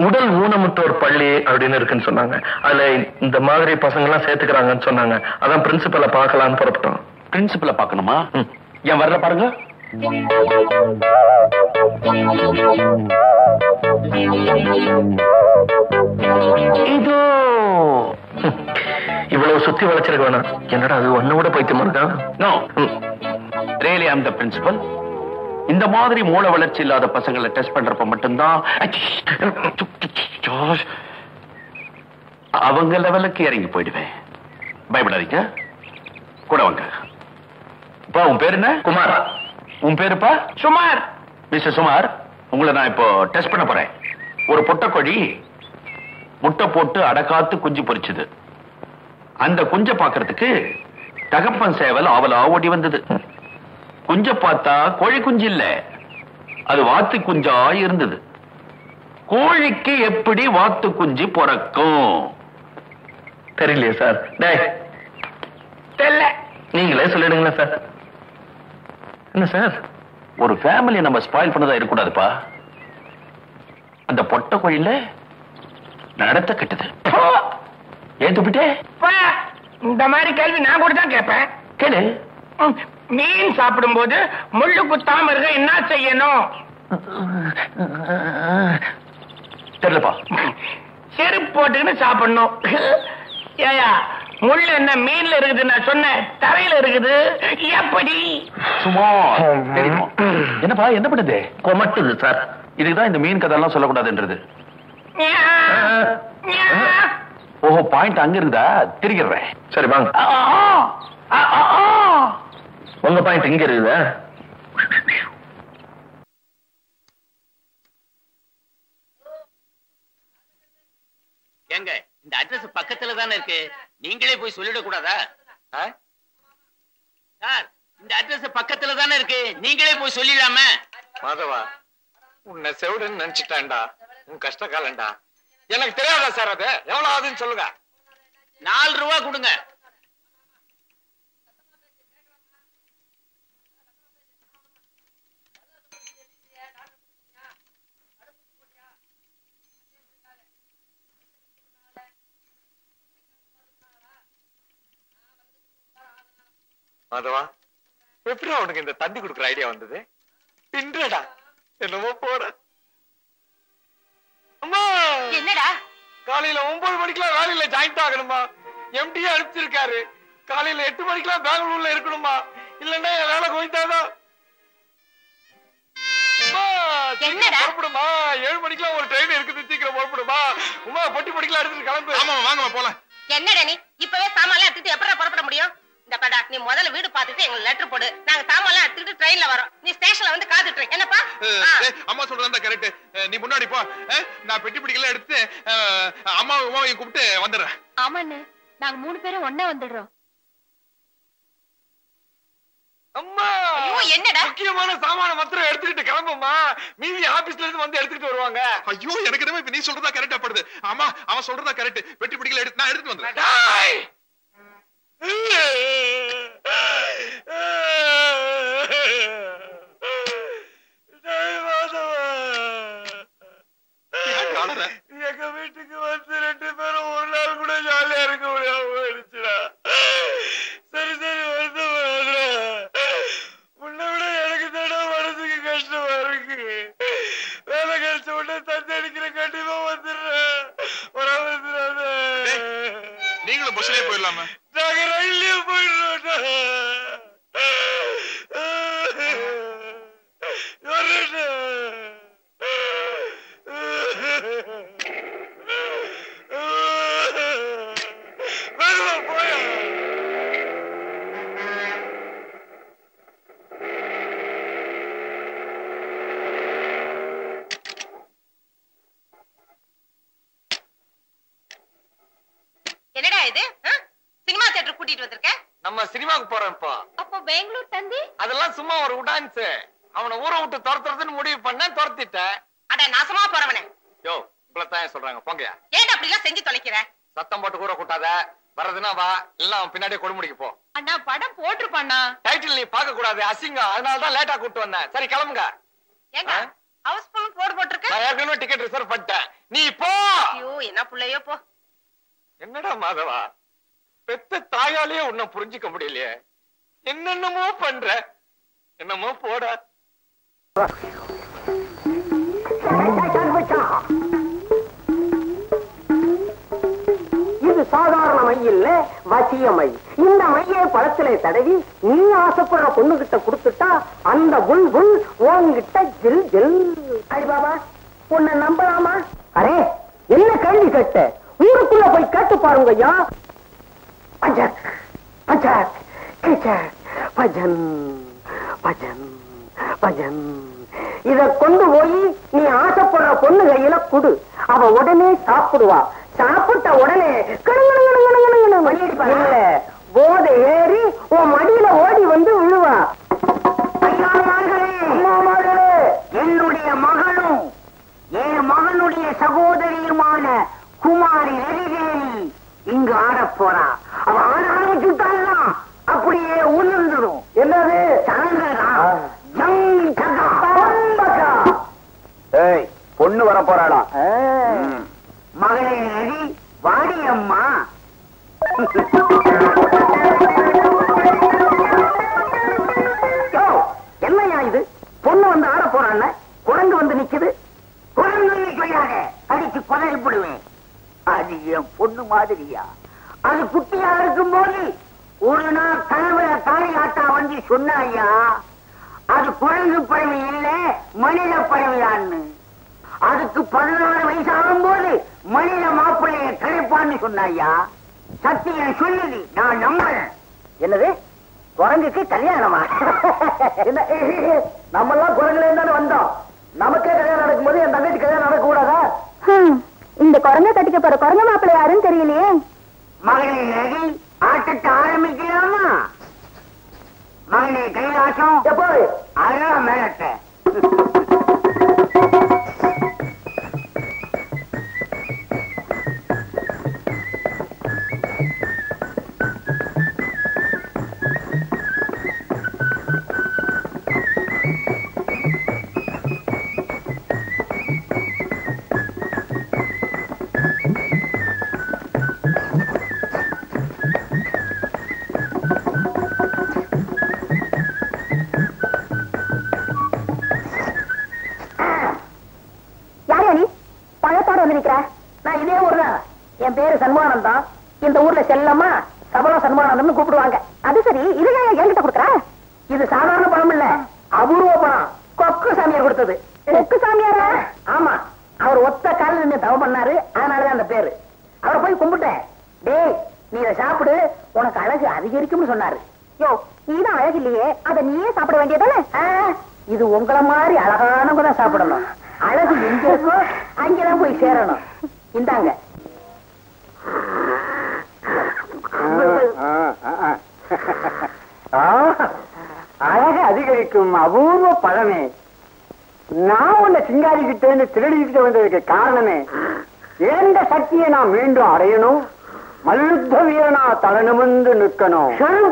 உடல் ஊனமுற்றோர் பள்ளி அப்படின்னு இருக்குன்னு சொன்னாங்க. அதுல இந்த மாதிரி பசங்க எல்லாம் சேர்த்துக்கிறாங்கன்னு சொன்னாங்க. அதான் பிரின்சிபலை பார்க்கலான்னு புறப்பட்டோம்.
பிரின்சிபலை பார்க்கணுமா? ஏன் வரல பாருங்க.
இதோ இவ்வளவு சுத்தி வளைச்சிருக்க வேணாம். என்னடா அது ஒண்ணு கூட பைத்தியமா இருக்கா?
No really I am the principal. இந்த மாதிரி மூளை வளர்ச்சி இல்லாத பசங்களை டெஸ்ட் பண்றப்ப மட்டும்தான் அவங்க லெவலுக்கு இறங்கி போயிடுவேன். பயப்படாதீங்க, கூட வாங்க. அப்பா உன் பேரு என்ன? குமார். உன் பேருப்பா? சுமார். மிஸ்டர் சுமார், உங்களை நான் இப்போ டெஸ்ட் பண்ண போறேன். ஒரு பொட்டக்கோழி முட்டை போட்டு அடக்காத்து குஞ்சு பொரிச்சுது. அந்த குஞ்சை பாக்குறதுக்கு தகப்பன் சேவல் அவளா ஓடி வந்தது. குஞ்ச பார்த்தா கோழி குஞ்சு இல்ல, அது வாத்து குஞ்சா இருந்தது. கோழிக்கு எப்படி வாத்து குஞ்சு பிறக்கும்?
தெரியலையே சார்.
தெரியல,
நீங்களே சொல்லிடுங்களா சார். என்ன சார்,
ஒரு ஃபேமிலி நம்ம ஸ்பாயில் பண்ணதா இருக்கக்கூடாதுப்பா. அந்த பொட்டை கோழியில நடத்த கட்டுது. ஏன் துப்பிட்டே?
இந்த மாதிரி கேள்வி நான் கூட தான் கேட்பேன்.
கேளு.
மீன் சாப்பிடும் போது முள்ளு குத்தாம இருக்க என்ன செய்யணும்?
தெரியலப்பா.
செருப்பு போட்டுக்கின்னு சாப்பிடணும். ஏயா முள்ளு என்ன மீன்ல இருக்குது? நான் சொன்னேன் தரையில இருக்குது. எப்படி?
சும்மா என்னப்பா, என்ன பண்ணுது? கொமட்டுது சார். இதுக்குதான் இந்த மீன் கதை எல்லாம் சொல்லக்கூடாதுன்றது. ஓஹோ, பாயிண்ட் அங்க இருந்தா திரிக்கிறேன்.
சரி வாங்க. உங்க பாயிண்ட் இங்க இருக்குதா?
ஏங்க, இந்த அட்ரஸ் பக்கத்துல தானே இருக்கு, நீங்களே போய் சொல்லிட கூடாதா? சார், இந்த அட்ரஸ் பக்கத்துல தானே இருக்கு, நீங்களே போய் சொல்லிடாம.
மாதவா, உன்னை செவிடுன்னு நினைச்சிட்டான்டா. உன் கஷ்ட காலண்டா. எனக்கு தெரியாதா சார்? அது எவ்வளவு ஆகுதுன்னு சொல்லுங்க.
4 ரூபா கொடுங்க.
மாதவா, எப்படி உனக்கு இந்த தந்தி கொடுக்குற ஐடியா வந்தது? பின்றடா, என்னமோ போற. அம்மா,
என்னடா?
காலையில 9 மணிக்கெல்லாம் வேலையில ஜாயிண்ட் ஆகணுமா? எம்டியா அனுப்பிச்சிருக்காரு. காலையில 8 மணிக்கெல்லாம் பெங்களூர்ல இருக்கணுமா? இல்லன்னா என் வேலை கோயிட்டாதான். புறப்படுமா? 7 மணிக்கெல்லாம் ஒரு ட்ரெயின் இருக்குது, சீக்கிரம் புறப்படுமா? உமா பொட்டி பொடிக்கலாம் எடுத்துட்டு கிளம்பு.
ஆமா வாங்க போலாம்.
என்னடா நீ இப்பவே சாமான்லாம் எடுத்துட்டு எப்படி புறப்பட முடியும்? இந்த படா, நீ முதல்ல வீடு பார்த்துட்டு எங்களுக்கு லெட்டர் போடு. நாங்க சாமான்லாம் எடுத்துட்டு ட்ரெயின்ல வரோம். நீ ஸ்டேஷன்ல வந்து காத்துட்டு இரு. என்னப்பா?
அம்மா சொல்றதா கரெக்ட். நீ முன்னாடி போ, நான் பெட்டி பிடிக்கல எடுத்து அம்மாவும் உமாவையும் கூப்பிட்டு வந்துடுறேன்.
ஆமாண்ணே, நாங்க 3 பேரும் ஒண்ணா வந்துடுறோம்.
அம்மா,
என்னடா?
முக்கியமான சாமான மாத்திரம் எடுத்துக்கிட்டு கிளம்புமா. மீதி ஆபீஸ்ல இருந்து வந்து எடுத்துக்கிட்டு வருவாங்க.
ஐயோ, எனக்கு என்னமோ இப்ப நீ சொல்றதா கரெக்டா படுது. ஆமா, அவன் சொல்றதா கரெக்ட். பெட்டி பிடிக்கல எடுத்து நான் எடுத்துட்டு வந்துடுறேன்.
எங்க வீட்டுக்கு வந்து 2 பேரும் ஒரு நாள் கூட ஜாலியா இருக்க முடியாம போயிடுச்சுடா. சரி சரி, வருத்தம். உன்னை விட எனக்கு தானே மனசுக்கு கஷ்டமா இருக்கு. வேலை கிடைச்ச உடனே தந்தி அடிக்கிற கண்டிப்பா வந்துடுறேன்.
நீங்களும் பஸ்லயே போயிடலாமா?
நாங்க ரயில்லயே போயிடுறோம்.
என்னடா இது? சினிமா தியேட்டர் கூட்டிட்டு வந்திருக்க?
நம்ம சினிமாவுக்கு போறோம் இப்போ.
அப்போ பெங்களூர் தந்தி?
அதெல்லாம் சும்மா ஒரு உடான்ஸ். அவனை ஊரை விட்டு துரத்துறதுன்னு முடிவு பண்ண, துரத்திட்டேன்.
அட நாசமா போறவனே.
யோ, உங்களைத்தான் சொல்றாங்க, போங்க.
ஏன் அப்படி எல்லாம் செஞ்சு தொலைக்கிற?
சத்தம் போட்டு ஊரை கூட்டாத. வர்றதுன்னா வா, எல்லாம் அவன் பின்னாடியே கொடுமுடிக்கு போ.
அண்ணா, படம் போட்டுருப்பாண்ணா.
டைட்டில் நீ பார்க்க கூடாது, அசிங்கம். அதனாலதான் லேட்டா கூட்டு வந்தேன். சரி கிளம்புங்க.
ஏங்க ஹவுஸ் ஃபுல் போட்டுருக்கு?
நான் ஏற்கனவே டிக்கெட் ரிசர்வ் பண்ணிட்டேன். நீ போ.
ஐயோ, என்ன புள்ளையோ போ.
என்னடா மாதவா, பெத்த தாயாலேயே உன்னை புரிஞ்சுக்க முடியலையே. என்னென்னமோ பண்ற. என்னமோ போட.
சாதாரண மை இல்ல, வசிய மை. இந்த மையை பழத்திலே தடவி நீ ஆசைப்படுற பொண்ணுகிட்ட கொடுத்துட்டா அந்த புல் புல் உன்கிட்ட ஜில் ஜில்.
அடிபாபா உன்னை நம்பலாமா?
அரே என்ன கேள்வி கேட்ட? ஊருக்குள்ள போய் கேட்டு பாருங்க ஐயா. பஜக் பஜக் கிச்சக் பஜன் பஜன் பஜன். இத கொண்டு போய் நீ ஆசைப்படுற பொண்ணு கையில குடு. அவ உடனே சாப்பிடுவா. சாப்பிட்ட உடனே இல்ல போதை ஏறி உன் மடியில ஓடி வந்து விழுவா. என்னுடைய மகளும் என் மகனுடைய சகோதரியுமான குமாரி ரவிதேவி இங்கு ஆடப் போறா. அவ ஆட ஆரம்பிச்சுட்டாலாம் அப்படியே உணர்ந்துடும். என்னது சரங்கரா பொண்ணு வர போறாளா? மகளே ரவி வாடி அம்மா. என்னையா இது? பொண்ணு வந்து ஆட போறான்னு குரங்கு வந்து நிக்குது. குரங்கு சொல்லியாத அடிச்சு கொலைப்படுவேன். அது என் பொண்ணு மாதிரியா? அது குட்டியா இருக்கும் போது ஒரு நாள் கனவுல காளியாட்டா வந்து சொன்னாயா, அது குரங்கு பறவை இல்ல மனித பறவையான்னு. அதுக்கு 16 வயசாகும் போது மனித மாப்பிள்ளைய கிடைப்பான்னு சொன்னாயா. சத்தியம் சொல்லுது, நான் நம்புறேன். என்னது குரங்குக்கு கல்யாணமா? நம்ம எல்லாம் குரங்குல இருந்தானே வந்தோம். நமக்கே கல்யாணம் நடக்கும் போது என் தங்கச்சி கல்யாணம் நடக்க கூடாதா?
இந்த குரங்க கட்டிக்க போற குரங்க மாப்பிள்ளை யாருன்னு தெரியலையே.
மகளே ரவி ஆட்டத்தை ஆரம்பிக்கலாமா? மகனே கைலாசம் அதான் மேலத்தை. நான் இதே ஊர் தான். என் பேரு சண்முகானந்தம். இந்த ஊர்ல செல்லம்மா சபலம் சண்முகானந்தம்னு கூப்பிடுவாங்க. அது சரி, இது என்கிட்ட கொடுக்குற? இது சாதாரண பணம் இல்ல, அபூர்வ பணம். கொக்கு சாமியார் கொடுத்தது. கொக்கு சாமியாரா? ஆமா, அவர் ஒத்த காலில் நின்று தவம் பண்ணாரு, அதனாலதான் அந்த பேரு. அவரை போய் கும்பிட்டேன். டேய் நீ இதை சாப்பிடு, உனக்கு அழகு அதிகரிக்கும்னு சொன்னாரு.
யோ நீதான் அழகு இல்லையே, அதை நீயே சாப்பிட வேண்டியதானே?
இது உங்களை மாதிரி அழகானவங்க தான் சாப்பிடணும். அழகு எங்க இருக்கோ அங்கதான் போய் சேரணும். இந்தாங்க.
அழகு அதிகரிக்கும் அபூர்வ பழமே. நான் உன்னை சிங்காரிக்கிட்டேன்னு திருடிக்கிட்டு வந்ததுக்கு காரணமே, ஏந்த சக்தியை நான் மீண்டும் அடையணும். மல்யுத்த வீரனா தலனுமுந்து நிற்கணும். கனவு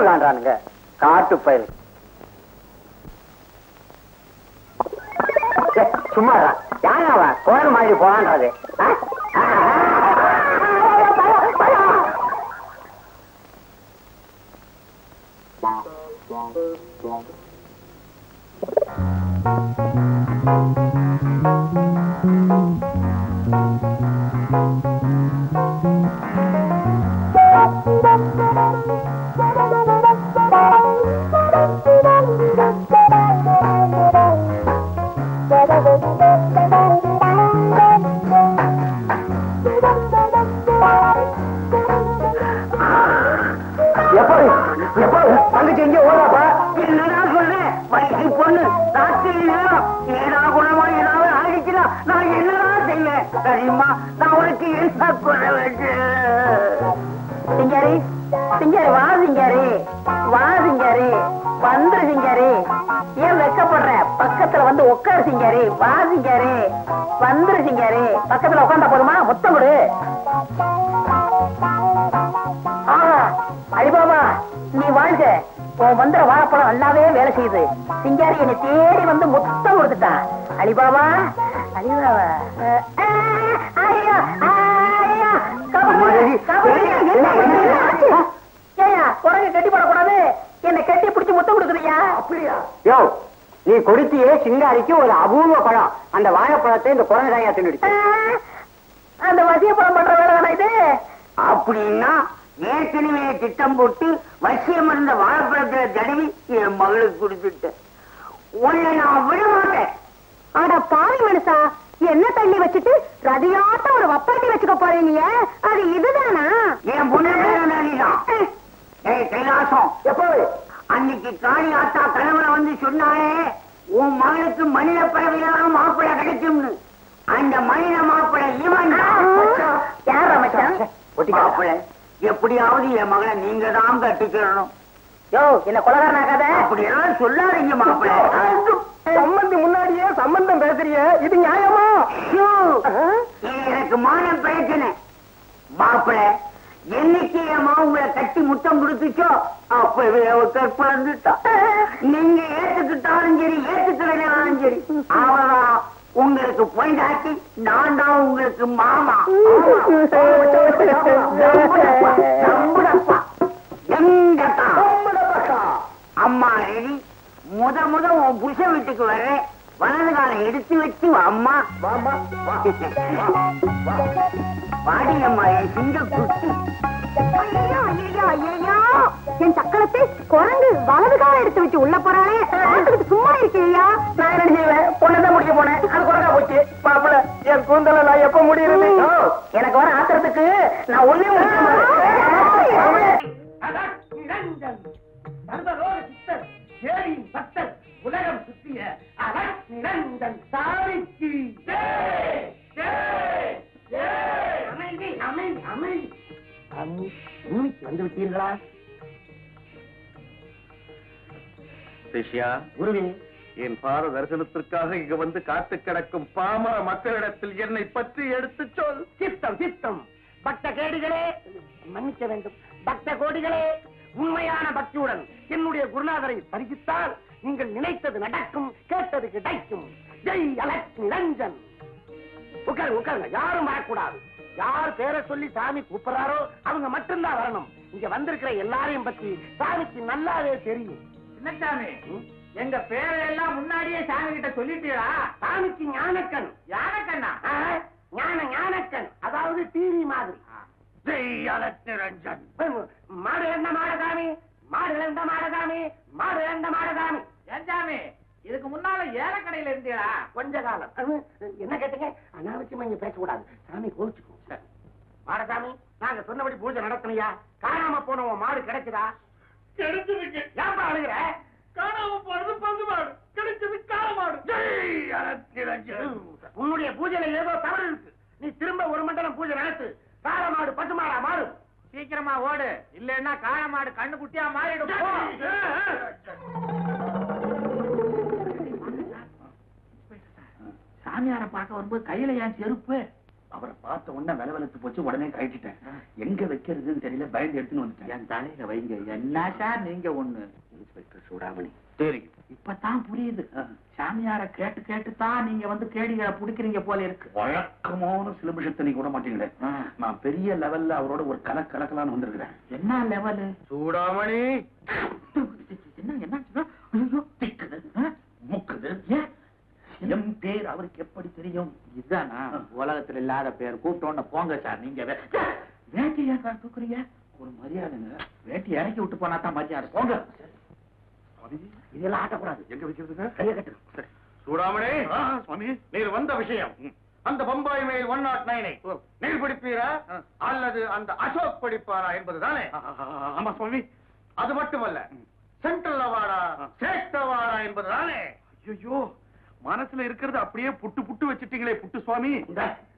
காண்றானுங்க காட்டு பயில். சும்மா யாராவா கோயில் மாதிரி போறான்றது. தங்கச்சி எங்க ஓடாப்பா? என்னடா சொல்றேன்? வயசு பொண்ணு ராத்திரி நேரம் ஏதா குணமா ஏதாவது ஆகிக்கலாம். நான் என்னடா செய்வேன் தெரியுமா? நான் உனக்கு என்ன கொள்ள வேண்டும்?
சிங்காரி சிங்காரி வா, சிங்காரி வா, சிங்காரி வந்துரு. சிங்காரி ஏன் வெக்கப்படுற? பக்கத்துல வந்து உட்காரு. சிங்காரி வா, சிங்காரி வந்துரு. சிங்காரி பக்கத்துல உட்காந்தா போதுமா? முத்தம் கொடு. அலிபாபா நீ வாழ்க. உன் மந்திர வாழைப்பழம் நல்லாவே வேலை செய்யுது. சிங்காரி என்னை தேடி வந்து முத்தம் கொடுத்துட்டான். அலிபாபா அலிபாபா குரங்கு கட்டி போடக்கூடாது. என்னை கட்டி பிடிச்சு முத்தம் கொடுக்குறியா? அப்படியா? யோ
நீ கொடுத்தியே சிங்காரிக்கு ஒரு அபூர்வ பழம். அந்த வாழைப்பழத்தை இந்த குழந்தையா தின்னுடுச்சு.
அந்த வசிய பழம் பண்ற வேலை இது.
அப்படின்னா ஏற்கனவே திட்டம் போட்டு வசியம் இருந்த வாழைப்பழத்தை தடவி என் மகளுக்கு கொடுத்துட்டேன். உன்னை நான் விட மாட்டேன்.
அட பாவி மனுஷா, என்ன தள்ளி வச்சுட்டு ரதியாட்ட ஒரு வப்பாட்டி வச்சுக்க போறீங்க? அது இதுதானா?
என் பொண்ணு தான். கைலாசம் எப்போ அன்னைக்கு காளி ஆத்தா கணவனை வந்து சொன்னாயே உன் மகளுக்கு மனித பறவையெல்லாம் மாப்பிள்ளை கிடைக்கும்னு. அந்த மனித மாப்பிள்ளை இவன்
யார் அமைச்சன்?
மாப்பிள்ளை எப்படியாவது என் மகளை நீங்க தான் கட்டிக்கிறணும்.
யோ என்ன கொலகாரனாகாத.
அப்படியெல்லாம் சொல்லாதீங்க மாப்பிள்ளை.
சம்பந்தி முன்னாடியே சம்பந்தம் பேசுறிய, இது நியாயமா?
இது எனக்கு மானம் பிரச்சனை. மாப்பிள்ளை என்னைக்கு ஏமா உங்களை கட்டி முத்தம் கொடுத்துச்சோ அப்பவே அவ கற்பழந்துட்டா. நீங்க ஏத்துக்கிட்டாலும் சரி ஏத்துக்கிறதாலும் சரி அவதான் உங்களுக்கு பொண்டாட்டி, நான் தான் உங்களுக்கு மாமா. அம்மா ரெடி. முத உன் புருஷ வீட்டுக்கு வர்றேன். வலது காலம் எடுத்து வச்சு அம்மா வாடி அம்மா என் சிங்க குட்டி.
ஐயோ ஐயோ ஐயோ, என் சக்களத்தை குரங்கு வலது காலம் எடுத்து வச்சு உள்ள போறாளே, சும்மா இருக்கியா?
நான் என்ன செய்வேன்? பொண்ணுதான் முடிக்க போனேன், அது குறைக்கா போச்சு. மாப்பிள்ள என் கூந்தல நான் எப்ப முடியுது? எனக்கு வர ஆத்திரத்துக்கு நான் ஒன்னே
உலகம் சுற்றிய நிரஞ்சன் சாமிக்கு அமைதி அமைதி அமைதி. வந்து விட்டீர்களா
சிஷ்யா? குருவே, என் பார தரிசனத்திற்காக இங்க வந்து காத்து கிடக்கும் பாமர மக்களிடத்தில் என்னை பற்றி எடுத்து சொல்.
சித்தம் சித்தம். பக்த கேடிகளே மன்னிக்க வேண்டும். பக்த கோடிகளே, உண்மையான பக்தியுடன் என்னுடைய குருநாதரை பரிசித்தால் நீங்கள் நினைத்தது நடக்கும், கேட்டது கிடைக்கும். ஜெய் அலக் நிரஞ்சன். உட்காருங்க உட்காருங்க, யாரும் வரக்கூடாது. யார் பேரை சொல்லி சாமி கூப்பிடுறாரோ அவங்க மட்டும்தான் வரணும். இங்க வந்திருக்கிற எல்லாரையும் பத்தி சாமிக்கு நல்லாவே தெரியும்.
என்ன சாமி, எங்க பேரை எல்லாம் முன்னாடியே சாமி கிட்ட சொல்லிட்டீங்களா?
சாமிக்கு ஞானக்கண்.
யானக்கண்ணா?
ஞானக்கண், அதாவது டிவி மாதிரி. ஜெய் அலக் நிரஞ்சன். மாடு இழந்த மாடசாமி, மாடு இழந்த மாடசாமி, மாடு இழந்த மாடசாமி.
ஏன் சாமி, இதுக்கு முன்னால ஏலக்கடையில இருந்தீங்களா?
கொஞ்ச காலம். என்ன கேட்டீங்க? அனாவசியமா இங்க பேசக்கூடாது, சாமி கோவிச்சுக்கோ. மாடசாமி, நாங்க சொன்னபடி பூஜை நடத்தலையா? காணாம போன உன் மாடு கிடைக்குதா?
கிடைச்சிருக்கு.
ஏன்பா அழுகிற?
காணாம போறது பசு மாடு, கிடைச்சது காளை மாடு.
ஜெய் அலக் நிரஞ்சன். உன்னுடைய பூஜையில ஏதோ தவறு இருக்கு. நீ திரும்ப ஒரு மண்டலம் பூஜை நடத்து. காளை மாடு பசு மாடா மாறும்.
சீக்கிரமா ஓடு, இல்லன்னா காளை மாடு கண்ணு குட்டியா மாறிடும்.
சாமியார பார்க்க வரும்போது கையில ஏன் செருப்பு? அவரை பார்த்த உடனே விலவெலுத்து போச்சு, உடனே கழட்டிட்டேன். எங்க வைக்கிறதுன்னு தெரியல, பயந்து எடுத்துன்னு வந்துட்டேன். என் தலையில வைங்க. என்ன சார் நீங்க ஒண்ணு? இன்ஸ்பெக்டர் சூடாமணி. சரி, இப்பதான் புரியுது. சாமியார கேட்டு கேட்டுதான் நீங்க வந்து கேடிகளை புடிக்கிறீங்க போல இருக்கு. வழக்கமான சிலபஷத்தை நீங்க விட மாட்டீங்களே. நான் பெரிய லெவல்ல அவரோட ஒரு கலக்கலான்னு வந்திருக்கிறேன். என்ன லெவலு?
சூடாமணி.
என்ன என்ன திக்குது முக்குது? என் பேர் அவருக்கு எப்படி தெரியும்? இதுதானா உலகத்துல இல்லாத பேர்? கூப்பிட்டோன்னு போங்க சார். நீங்க வேட்டையா தூக்குறீங்க? ஒரு மரியாதைங்க. வேட்டி இறக்கி விட்டு போனா தான் மரியாதை. போங்க. இதெல்லாம் ஆட்டக்கூடாது.
எங்க வைக்கிறதுங்க?
கையை கட்டு.
சூடாமணி சுவாமி, நீர் வந்த விஷயம் அந்த பம்பாய் மேல் 109 நீர் பிடிப்பீரா அல்லது அந்த அசோக் பிடிப்பாரா என்பதுதானே?
ஆமா சுவாமி.
அது மட்டுமல்ல, சென்ட்ரல் அவார்டா ஸ்டேட் அவார்டா என்பதுதானே?
ஐயோ, மனசுல இருக்கிறது அப்படியே புட்டு புட்டு வச்சுட்டீங்களே புட்டு சுவாமி.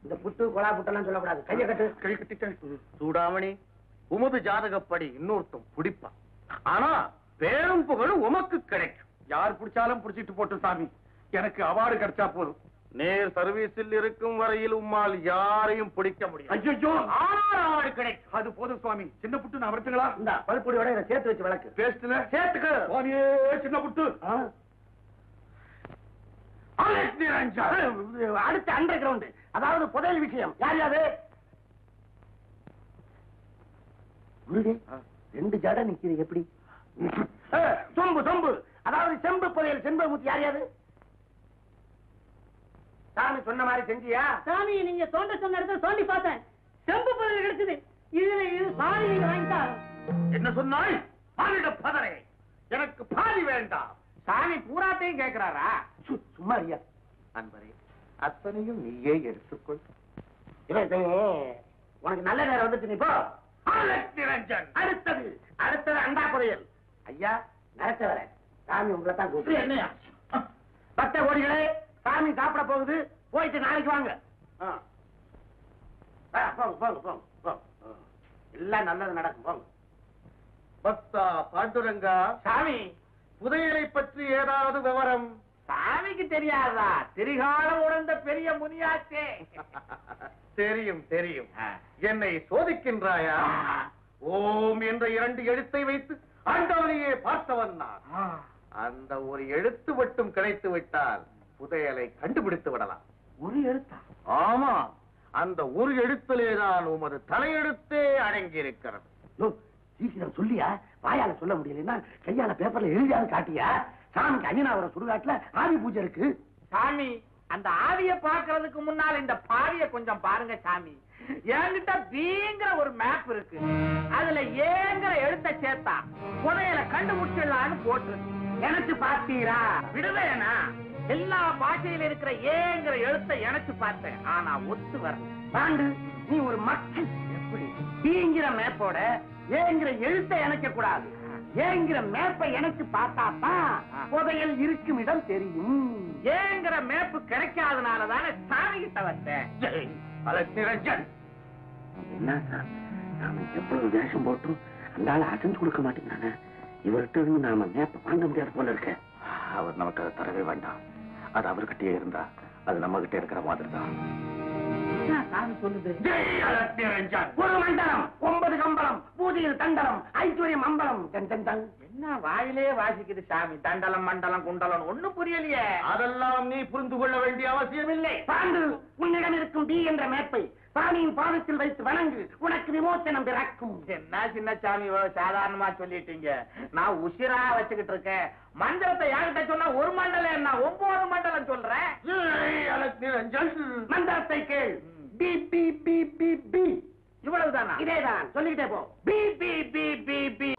இந்த புட்டு கொலா புட்டெல்லாம் சொல்லக்கூடாது. கையை கட்டு.
கை கட்டிட்டேன்.
சூடாமணி, உமது ஜாதகப்படி இன்னொருத்தம் பிடிப்பான். ஆனா பேரும் புகழும் உமக்கு கிடைக்கும்.
யார் பிடிச்சாலும் பிடிச்சிட்டு போட்டு சாமி, எனக்கு அவார்டு கிடைச்சா போதும்.
நேர் சர்வீஸில் இருக்கும் வரையில் உம்மால் யாரையும் பிடிக்க முடியும்.
ஐயோ, அவார்டு கிடைக்கும். அது போதும் சுவாமி. சின்ன புட்டு நான் வரட்டுங்களா?
இந்த பல்பொடியோட இதை சேர்த்து வச்சு விளக்கு.
பேஸ்ட்ல
சேர்த்துக்கு.
சுவாமியே, சின்ன புட்டு.
அடுத்த அண்டர் கிரவுண்ட், அதாவது புதையல் விஷயம். யார் யாரு? ரெண்டு ஜட நிக்கிறது எப்படி? சொம்பு சொம்பு,
அதாவது செம்பு புதையல் செண்பகமூர்த்தி யாரையாது சாமி சொன்ன மாதிரி செஞ்சியா?
சாமி நீங்க தோண்ட சொன்ன இடத்துல தோண்டி பார்த்தேன், செம்பு புதையல் கிடைச்சது. இதுல இது பாதி நீங்க வாங்கிட்டா.
என்ன சொன்னாய்? பாதிட பதரை எனக்கு பாதி வேண்டாம்.
சாமி பூராத்தையும் கேட்கிறாரா?
சும்மா ஐயா அன்பரே, அத்தனையும் நீயே எடுத்துக்கொள். உனக்கு நல்ல நேரம் வந்துட்டு நீ போ. நிரஞ்சன் அடுத்தது அண்டா புதையல். ஐயா நடத்த வர சாமி உங்களை தான் கூப்பிட்டு. என்னையா பக்த கோடிகளே, சாமி சாப்பிட போகுது, போயிட்டு நாளைக்கு வாங்க. போங்க போங்க போங்க போங்க, எல்லாம் நல்லது நடக்கும் போங்க. பக்தா பாண்டுரங்கா, சாமி புதையலை பற்றி ஏதாவது விவரம்?
சாமிக்கு தெரியாதா? திரிகாலம் உணர்ந்த பெரிய முனியாச்சே.
தெரியும் தெரியும். என்னை சோதிக்கின்றாயா? ஓம் என்ற 2 எழுத்தை வைத்து ஆண்டவனையே பார்த்தவன் நான். அந்த ஒரு எழுத்து மட்டும் கிடைத்து விட்டால் புதையலை கண்டுபிடித்து விடலாம்.
ஒரு எழுத்தா?
ஆமா, அந்த ஒரு எழுத்திலேதான் உமது தலையெழுத்தே அடங்கி இருக்கிறது. சீக்கிரம் சொல்லியா? வாயால சொல்ல முடியலன்னா கையால பேப்பர்ல எழுதியாவது காட்டியா? சாமிக்கு அய்யனாவர சுடுகாட்டுல ஆவி பூஜை இருக்கு.
சாமி அந்த ஆவிய பாக்குறதுக்கு முன்னால இந்த பாவிய கொஞ்சம் பாருங்க சாமி. என்கிட்ட பீங்கிற ஒரு மேப் இருக்கு, அதுல ஏங்கிற எழுத்த சேர்த்தா புதையலை கண்டுபிடிச்சிடலான்னு போட்டு எனக்கு பார்த்தீரா? விடுவேனா? எல்லா பாஷையில இருக்கிற ஏங்கிற எழுத்த எனக்கு பார்த்தேன், ஆனா ஒத்து வரல.
பாண்டு, நீ ஒரு மக்கள். எப்படி பீங்கிற மேப்போட ஏங்கிற எழுத்த இணைக்க கூடாது? ஏங்கிற மேப்பை எனக்கு பார்த்தாதான் புதையல் இருக்கும் இடம் தெரியும்.
ஏங்கிற மேப்பு கிடைக்காதனாலதானே சாமி கிட்ட வந்தேன்.
நிரஞ்சன், என்ன சார் நாம எவ்வளவு வேஷம் போட்டும் அந்த ஆளை அசைஞ்சு கொடுக்க மாட்டேங்கிறானே. இவர்கிட்ட இருந்து நாம மேப்பை வாங்க முடியாது போல இருக்க. அவர் நமக்கு அதை தரவே வேண்டாம். அது அவர்கிட்டயே இருந்தா அது நம்ம கிட்ட இருக்கிற மாதிரி தான்.
சாமி சொல்லுது.
ஒரு மண்டலம் 9 கம்பளம், பூஜையில் தண்டலம், ஐஸ்வர்யம் அம்பலம்.
என்ன வாயிலே வாசிக்குது சாமி? தண்டலம் மண்டலம் குண்டலம் ஒண்ணும் புரியலையே.
அதெல்லாம் நீ புரிந்து கொள்ள வேண்டிய அவசியம் இல்லை. பாண்டு, உன்னிடம் இருக்கும் பி என்ற மேப்பை சாமியின் பாதத்தில் வைத்து வணங்கு, உனக்கு விமோசனம் பிறக்கும்.
என்ன சின்ன சாமி சாதாரணமா சொல்லிட்டீங்க, நான் உசிரா வச்சுக்கிட்டு இருக்கேன். மந்திரத்தை யார்கிட்ட சொன்னா ஒரு மண்டலம் என்ன 9 மண்டலம் சொல்றேன்.
மந்திரத்தை கேள். பி பி பி பி பி.
இவ்வளவுதானா?
இதேதான், சொல்லிக்கிட்டே போ.
பி பி பி பி பி.